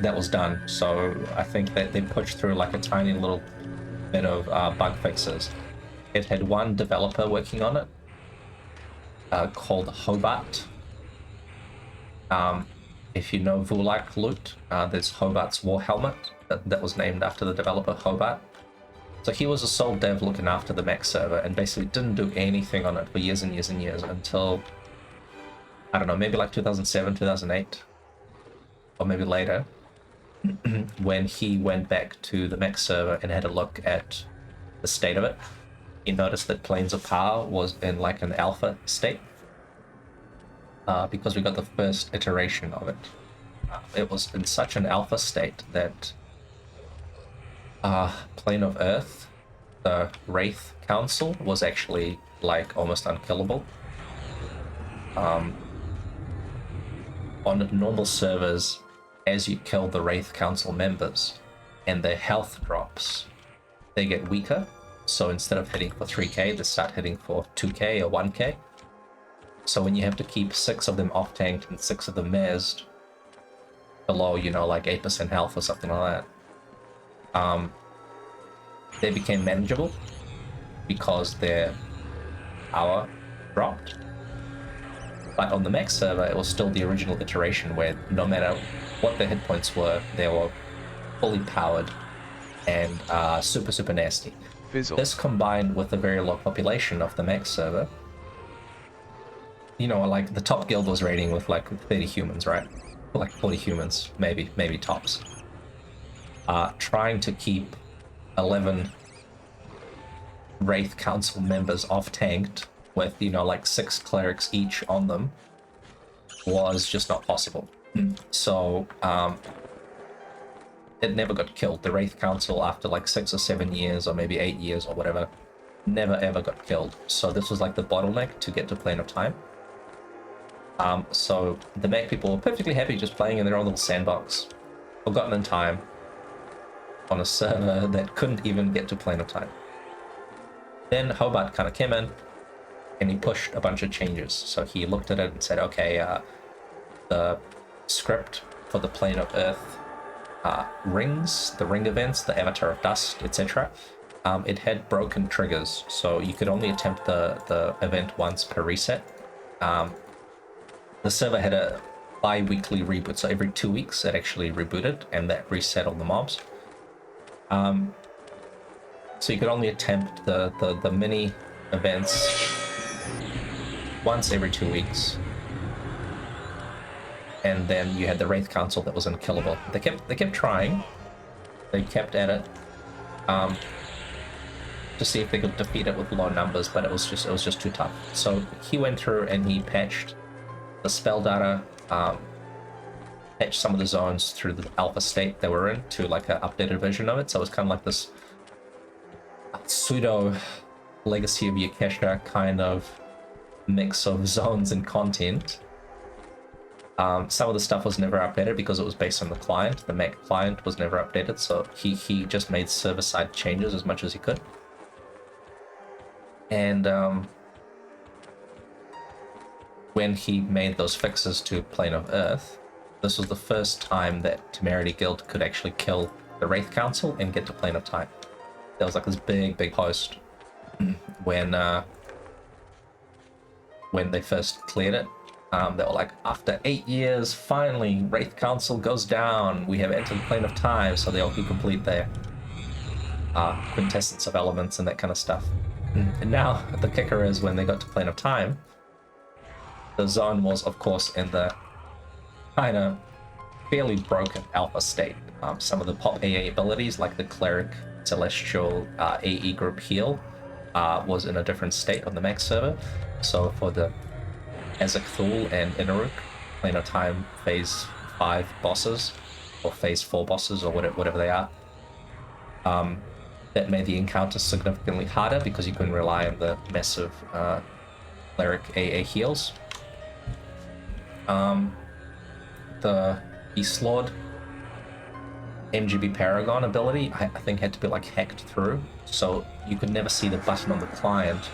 Speaker 1: that was done. So I think that they pushed through like a tiny little bit of bug fixes. It had one developer working on it called Hobart. If you know Vulak loot, there's Hobart's war helmet that was named after the developer Hobart. So he was a sole dev looking after the Mac server and basically didn't do anything on it for years and years and years until, I don't know, maybe like 2007, 2008, or maybe later, when he went back to the Mac server and had a look at the state of it. He noticed that Planes of Power was in like an alpha state, because we got the first iteration of it. It was in such an alpha state that Plane of Earth, the Wraith Council, was actually like almost unkillable. On normal servers, as you kill the Wraith Council members and their health drops, they get weaker. So instead of hitting for 3k, they start hitting for 2k or 1k. So when you have to keep 6 of them off-tanked and 6 of them mezzed below, like 8% health or something like that, they became manageable because their power dropped. But on the max server, it was still the original iteration where no matter what the hit points were, they were fully powered and super nasty.
Speaker 2: Fizzle.
Speaker 1: This combined with the very low population of the max server, you know, like the top guild was raiding with like 30 humans, right? Like 40 humans, maybe tops. Trying to keep 11 Wraith Council members off-tanked with, you know, like 6 clerics each on them was just not possible. So, it never got killed. The Wraith Council, after like 6 or 7 years, or maybe 8 years or whatever, never ever got killed. So this was like the bottleneck to get to Plane of Time. So the Mac people were perfectly happy just playing in their own little sandbox, forgotten in time, on a server that couldn't even get to Plane of Time. Then Hobart kind of came in, and he pushed a bunch of changes. So he looked at it and said, okay, the script for the Plane of Earth rings, the ring events, the Avatar of Dust, etc. It had broken triggers, so you could only attempt the event once per reset. The server had a bi-weekly reboot, so every 2 weeks it actually rebooted, and that reset all the mobs. So you could only attempt the mini events once every 2 weeks. And then you had the Wraith Council that was unkillable. They kept trying. They kept at it to see if they could defeat it with low numbers, but it was just too tough. So he went through and he patched the spell data, patched some of the zones through the alpha state they were in to like an updated version of it. So it was kind of like this pseudo Legacy of Yakesha kind of mix of zones and content. Some of the stuff was never updated because it was based on the client. The Mac client was never updated, so he just made server-side changes as much as he could. And when he made those fixes to Plane of Earth, this was the first time that Temerity Guild could actually kill the Wraith Council and get to Plane of Time. There was like this big post when they first cleared it. They were like, after 8 years, finally, Wraith Council goes down. We have entered Plane of Time, so they all could complete their quintessence of elements and that kind of stuff. And now, the kicker is when they got to Plane of Time, the zone was, of course, in the kind of fairly broken alpha state. Some of the pop AA abilities, like the Cleric, Celestial, AE group heal, was in a different state on the max server. So for the Ezek Thul and Inaruk, Plane of Time Phase 5 bosses, or Phase 4 bosses, or whatever they are, that made the encounter significantly harder because you couldn't rely on the massive Cleric AA heals. The Beast Lord MGB Paragon ability, I think, had to be like hacked through, so you could never see the button on the client.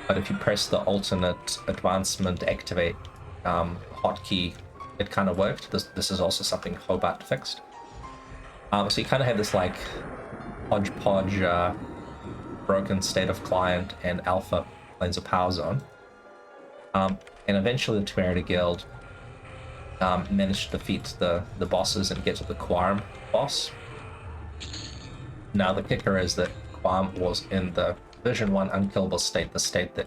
Speaker 1: But if you press the alternate advancement activate hotkey, it kind of worked. This is also something Hobart fixed. So you kind of have this like hodgepodge broken state of client and alpha Planes of Power zone. And eventually the Temerity Guild managed to defeat the bosses and get to the Quorum boss. Now the kicker is that Quorum was in the Version 1 unkillable state, the state that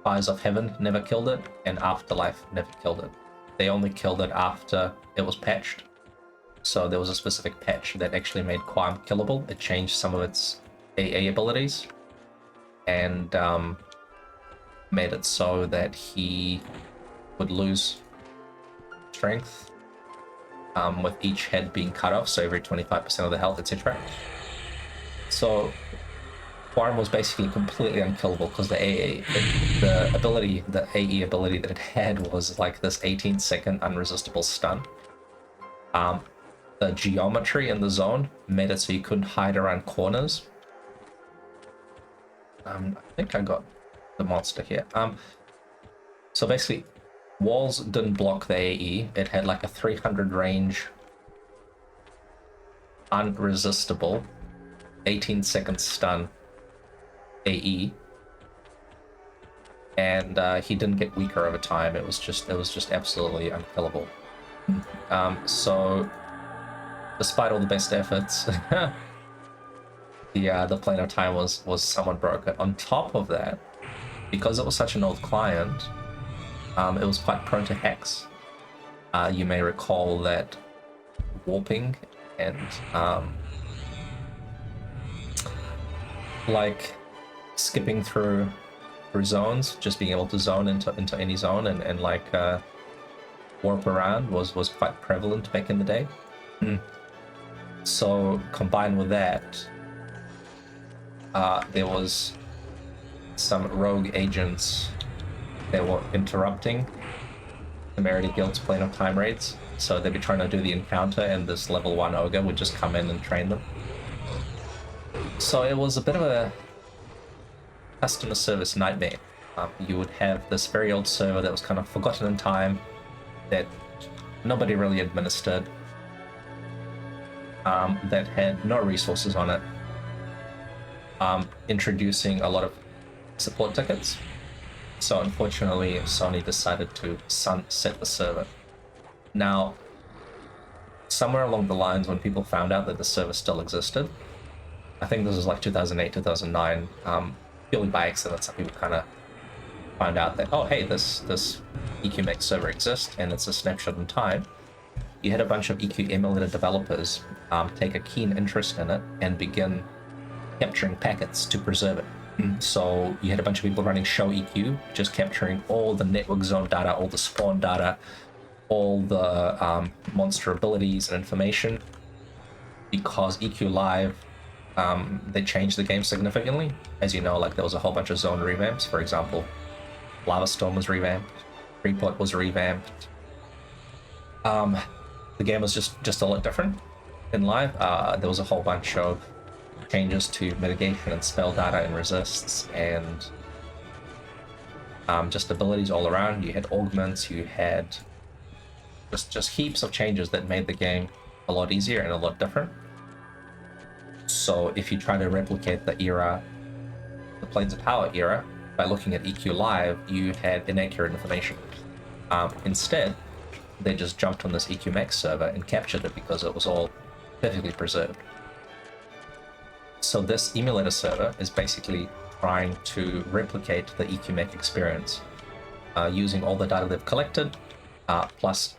Speaker 1: Fires of Heaven never killed it, and Afterlife never killed it. They only killed it after it was patched. So there was a specific patch that actually made Quorum killable. It changed some of its AA abilities, and made it so that he would lose strength with each head being cut off, so every 25% of the health, etc. So Quorum was basically completely unkillable because the AE ability that it had was like this 18-second unresistible stun. The geometry in the zone made it so you couldn't hide around corners. I think I got the monster here. So basically, walls didn't block the AE. It had like a 300 range, unresistible, 18-second stun AE. and he didn't get weaker over time. It was just absolutely unkillable. So despite all the best efforts, the plane of time was somewhat broken. On top of that, because it was such an old client, it was quite prone to hacks. You may recall that warping and like skipping through zones, just being able to zone into any zone and like warp around was quite prevalent back in the day. So combined with that, there was some rogue agents that were interrupting the Temerity Guild's plane of time raids. So they'd be trying to do the encounter, and this level 1 ogre would just come in and train them. So it was a bit of a customer service nightmare. You would have this very old server that was kind of forgotten in time, that nobody really administered, that had no resources on it, introducing a lot of support tickets. So unfortunately, Sony decided to sunset the server. Now, somewhere along the lines when people found out that the server still existed, I think this was like 2008, 2009, purely by accident, some people kind of found out that, oh hey, this EQMX server exists and it's a snapshot in time. You had a bunch of EQemulator developers take a keen interest in it and begin capturing packets to preserve it. So you had a bunch of people running show EQ, just capturing all the network zone data, all the spawn data, all the monster abilities and information. Because EQ Live, they changed the game significantly. As you know, like there was a whole bunch of zone revamps. For example, Lava Storm was revamped, Freeport was revamped. The game was just a lot different in Live. There was a whole bunch of changes to mitigation and spell data and resists, and just abilities all around. You had augments, you had just heaps of changes that made the game a lot easier and a lot different. So if you try to replicate the era, the Planes of Power era, by looking at EQ Live, you had inaccurate information. Instead, they just jumped on this EQMX server and captured it because it was all perfectly preserved. So this emulator server is basically trying to replicate the EQMech experience using all the data they've collected, plus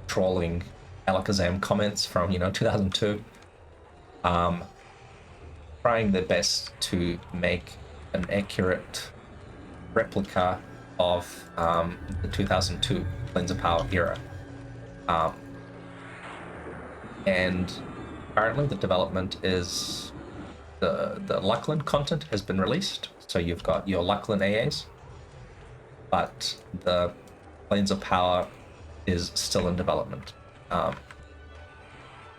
Speaker 1: trawling Alakazam comments from 2002, trying their best to make an accurate replica of the 2002 Planes of Power era. And currently the development is the Luckland content has been released, so you've got your Luckland AAs, but the Planes of Power is still in development.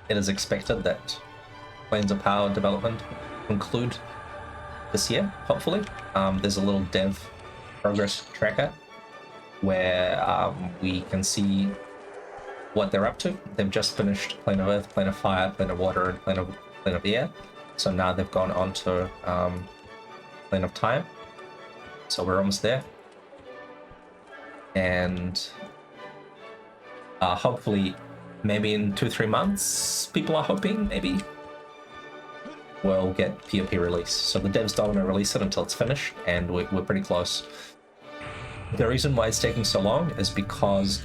Speaker 1: It is expected that Planes of Power development will conclude this year, hopefully. There's a little dev progress tracker where we can see what they're up to. They've just finished Plane of Earth, Plane of Fire, Plane of Water, and Plane of Air. So now they've gone on to Plane of Time. So we're almost there. And hopefully, maybe in 2-3 months, people are hoping, maybe, we'll get POP release. So the devs don't want to release it until it's finished, and we're pretty close. The reason why it's taking so long is because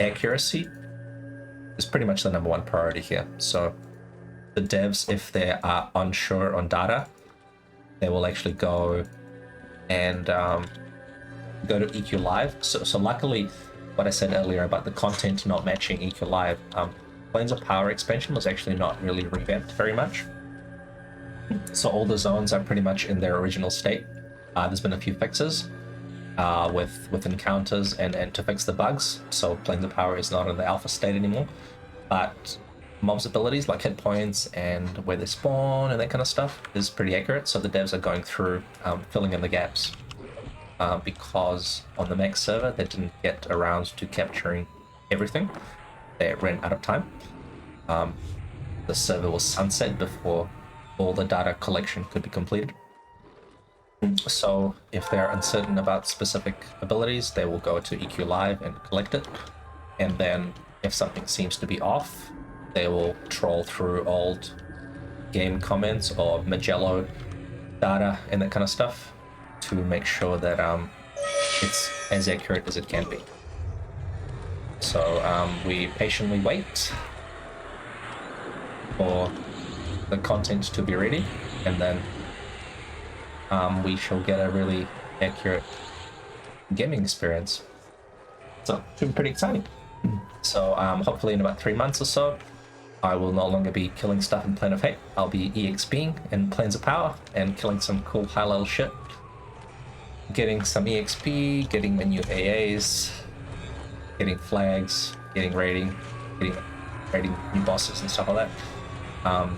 Speaker 1: accuracy is pretty much the #1 priority here. So the devs, if they are unsure on data, they will actually go and go to EQ Live. So luckily, what I said earlier about the content not matching EQ Live, Planes of Power expansion was actually not really revamped very much. So all the zones are pretty much in their original state. There's been a few fixes with encounters and to fix the bugs. So Planes of Power is not in the alpha state anymore. But mobs' abilities like hit points and where they spawn and that kind of stuff is pretty accurate. So the devs are going through filling in the gaps. Because on the max server they didn't get around to capturing everything. They ran out of time. The server was sunset before all the data collection could be completed. So if they're uncertain about specific abilities, they will go to EQ Live and collect it. And then if something seems to be off, they will troll through old game comments or Magello data and that kind of stuff to make sure that it's as accurate as it can be. So we patiently wait for the content to be ready, and then we shall get a really accurate gaming experience. So it should be pretty exciting. So hopefully in about 3 months or so, I will no longer be killing stuff in Plane of Hate. I'll be EXPing in Planes of Power and killing some cool high-level shit. Getting some EXP, getting my new AAs, getting flags, getting raiding new bosses and stuff like that.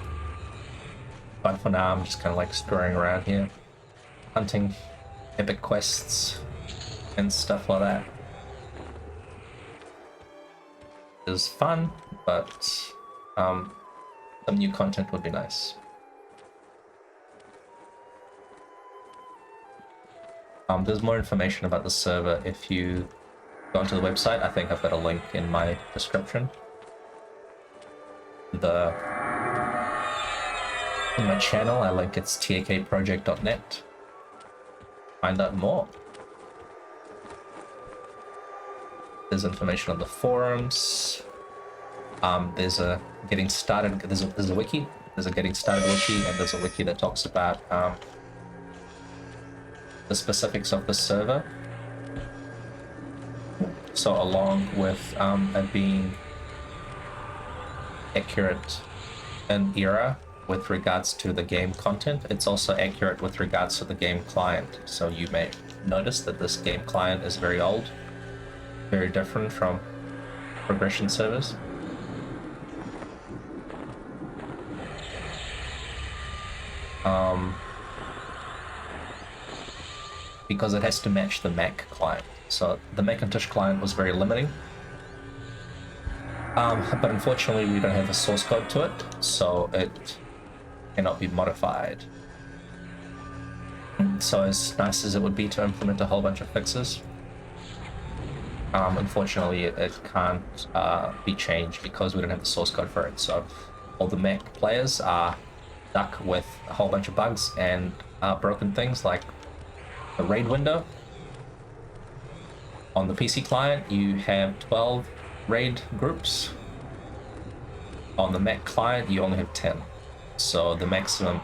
Speaker 1: But for now, I'm just kind of like screwing around here, hunting epic quests and stuff like that. It was fun, but some new content would be nice. There's more information about the server if you go onto the website. I think I've got a link in my description. In my channel, I link it's takproject.net. Find out more. There's information on the forums. There's a getting started. There's a wiki. There's a getting started wiki, and there's a wiki that talks about the specifics of the server. So along with it being accurate in era with regards to the game content, it's also accurate with regards to the game client. So you may notice that this game client is very old, very different from progression servers. Because it has to match the Mac client. So the Macintosh client was very limiting. But unfortunately we don't have a source code to it, so it cannot be modified. So as nice as it would be to implement a whole bunch of fixes, unfortunately it can't be changed because we don't have the source code for it. So all the Mac players are stuck with a whole bunch of bugs and broken things like the raid window. On the PC client, you have 12 raid groups. On the Mac client, you only have 10. So the maximum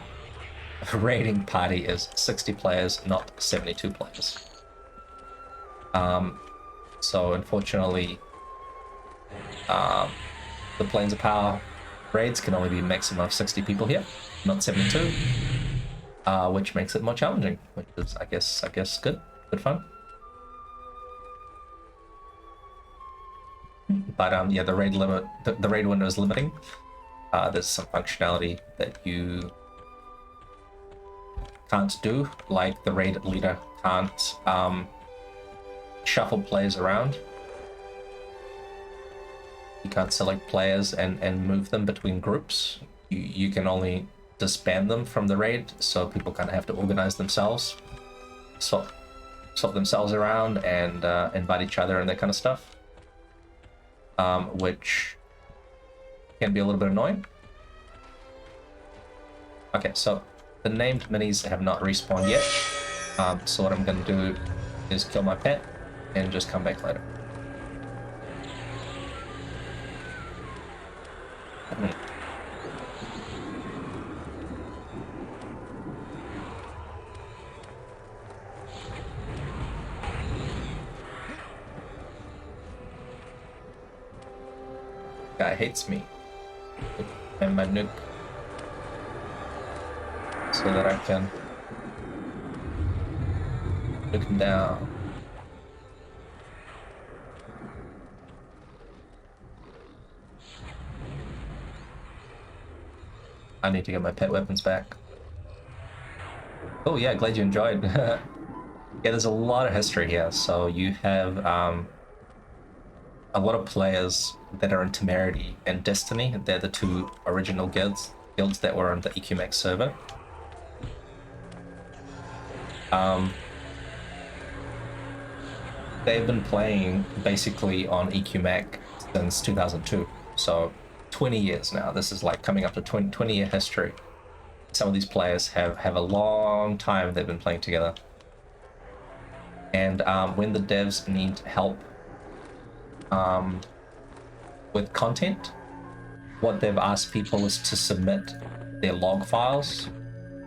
Speaker 1: raiding party is 60 players, not 72 players. So unfortunately, the Planes of Power raids can only be a maximum of 60 people here, not 72. Which makes it more challenging, which is, I guess, good fun. But yeah, the raid limit, the raid window is limiting. There's some functionality that you can't do, like the raid leader can't shuffle players around. You can't select players and move them between groups. You can only disband them from the raid, so people kind of have to organize themselves, swap themselves around, and invite each other and that kind of stuff, which can be a little bit annoying. Okay, so the named minis have not respawned yet, so what I'm going to do is kill my pet and just come back later. Guy hates me and my nuke so that I can nuke him down. I need to get my pet weapons back. Oh yeah, glad you enjoyed. Yeah, there's a lot of history here. So you have a lot of players that are in Temerity and Destiny. They're the two original guilds that were on the EQMX server. They've been playing basically on EQMech since 2002, so 20 years now. This is like coming up to 20-year history. Some of these players have a long time they've been playing together. And when the devs need help with content, what they've asked people is to submit their log files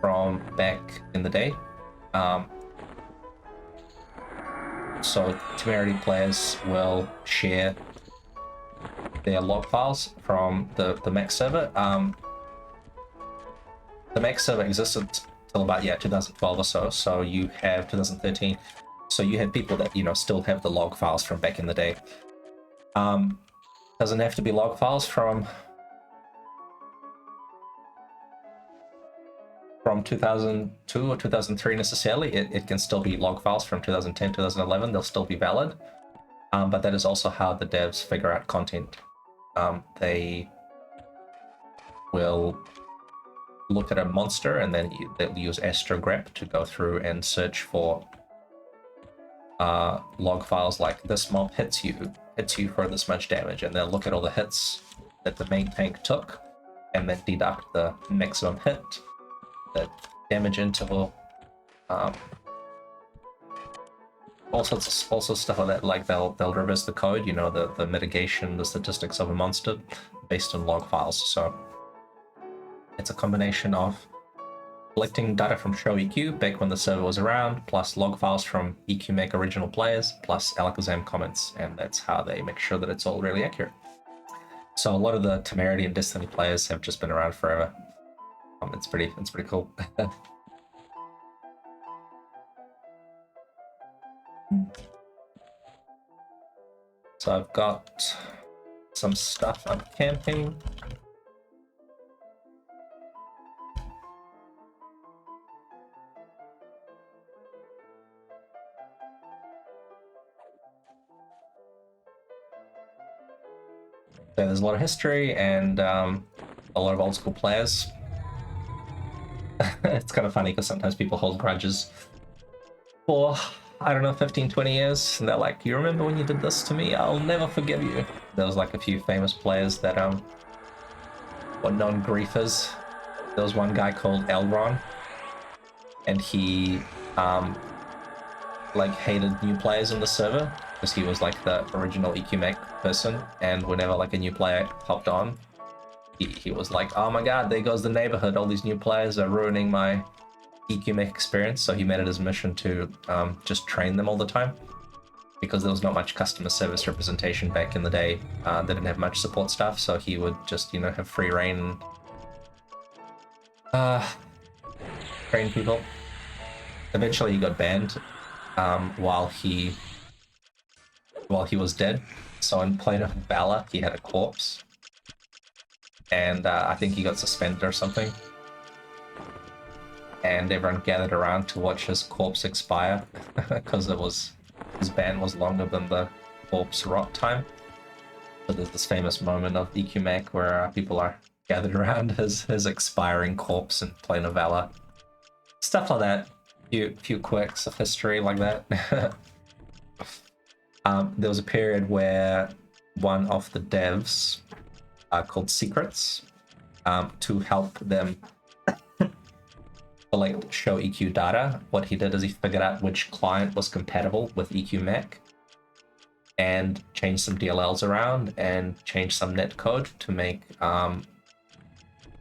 Speaker 1: from back in the day. So Temerity players will share their log files from the Mac server. The Mac server existed till about 2012 or so. So you have 2013. So you have people that still have the log files from back in the day. Doesn't have to be log files from 2002 or 2003 necessarily. It can still be log files from 2010, 2011. They'll still be valid. But that is also how the devs figure out content. They will look at a monster and then they'll use astrogrep to go through and search for log files like this mob hits you for this much damage, and they'll look at all the hits that the main tank took and then deduct the maximum hit, the damage interval, all sorts of stuff like that. Like they'll reverse the code, the mitigation, the statistics of a monster based on log files. So it's a combination of collecting data from Show EQ back when the server was around, plus log files from EQMech original players, plus Alakazam comments, and that's how they make sure that it's all really accurate. So a lot of the Temerity and Destiny players have just been around forever. It's pretty cool. So I've got some stuff on camping. So there's a lot of history and a lot of old school players. It's kind of funny because sometimes people hold grudges for, I don't know, 15, 20 years. And they're like, you remember when you did this to me? I'll never forgive you. There was like a few famous players that were known griefers. There was one guy called Elron, and he like hated new players in the server because he was like the original EQMech person, and whenever like a new player hopped on, he was like, oh my god, there goes the neighborhood, all these new players are ruining my EQMech experience. So he made it his mission to just train them all the time, because there was not much customer service representation back in the day. They didn't have much support staff, so he would just have free reign and train people. Eventually he got banned while he was dead. So in Plane of Valor, he had a corpse, and I think he got suspended or something. And everyone gathered around to watch his corpse expire because his ban was longer than the corpse rot time. So there's this famous moment of EQMech where people are gathered around his expiring corpse in Plane of Valor. Stuff like that. Few quirks of history like that. There was a period where one of the devs called Secrets, to help them collect Show EQ data. What he did is he figured out which client was compatible with EQMech and changed some DLLs around and changed some netcode to make the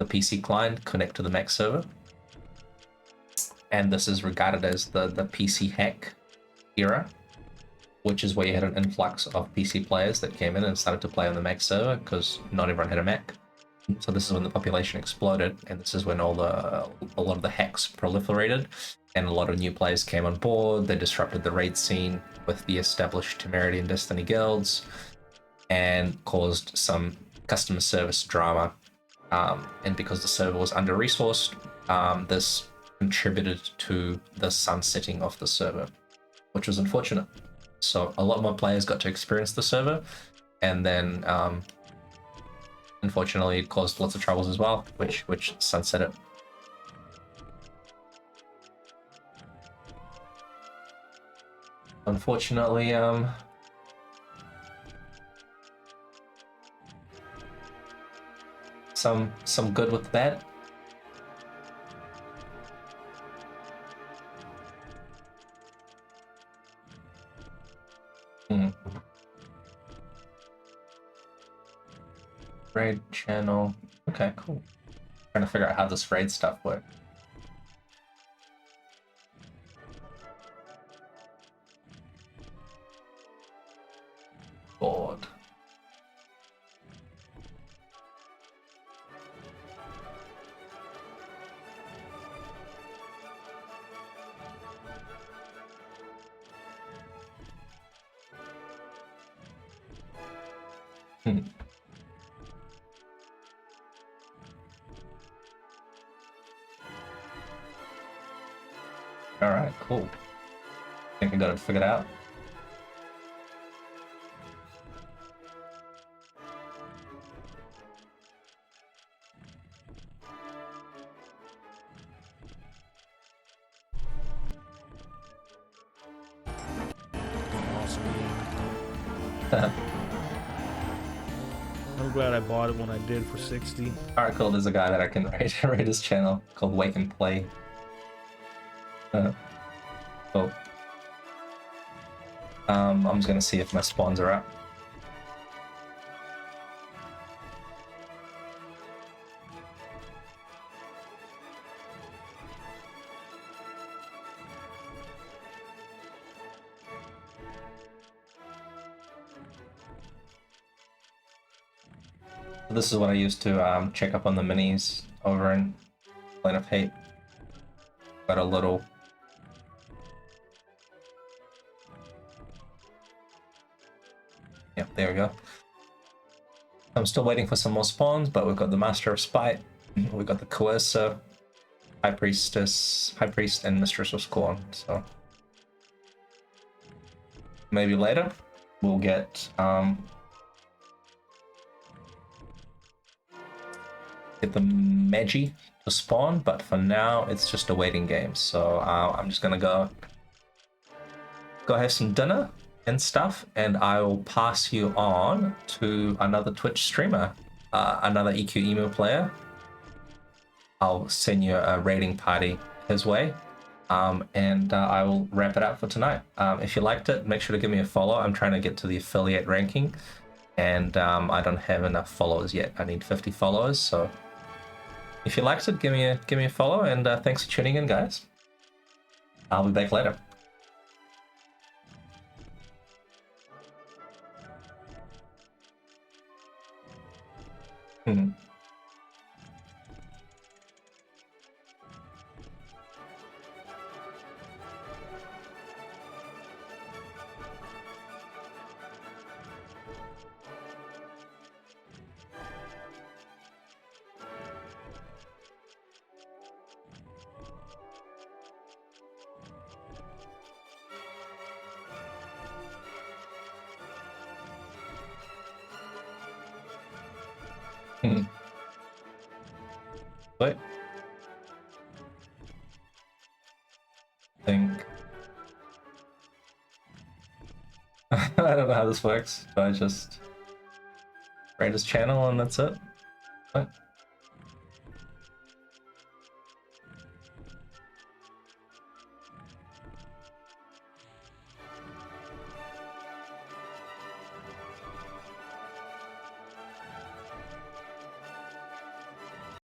Speaker 1: PC client connect to the Mac server. And this is regarded as the PC hack era, which is where you had an influx of PC players that came in and started to play on the Mac server because not everyone had a Mac. So this is when the population exploded, and this is when a lot of the hacks proliferated, and a lot of new players came on board. They disrupted the raid scene with the established Temerity and Destiny guilds, and caused some customer service drama. And because the server was under-resourced, this contributed to the sunsetting of the server, which was unfortunate. So a lot more players got to experience the server, and then unfortunately it caused lots of troubles as well, which sunset it. Unfortunately, some good with bad. Raid channel. Okay, cool. Trying to figure out how this raid stuff works. Board. Alright, cool. Think I got it figured out.
Speaker 3: I'm glad I bought it when I did for 60.
Speaker 1: Alright, cool. There's a guy that I can raid his channel called Wake and Play. Cool. I'm just gonna see if my spawns are up. This is what I used to check up on the minis over in Plane of Hate. Got a little. Yep, there we go. I'm still waiting for some more spawns, but we've got the Master of Spite, we've got the Coercer, High Priest, and Mistress of Scorn. So maybe later we'll get the Magi to spawn, but for now it's just a waiting game. So I'm just gonna go have some dinner and stuff, and I will pass you on to another Twitch streamer, another EQEmu player. I'll send you a raiding party his way, and I will wrap it up for tonight. If you liked it, make sure to give me a follow. I'm trying to get to the affiliate ranking, and I don't have enough followers yet. I need 50 followers, so if you liked it, give me a follow, and thanks for tuning in, guys. I'll be back later. Wait. Think. I don't know how this works, but I just raid his channel and that's it. What?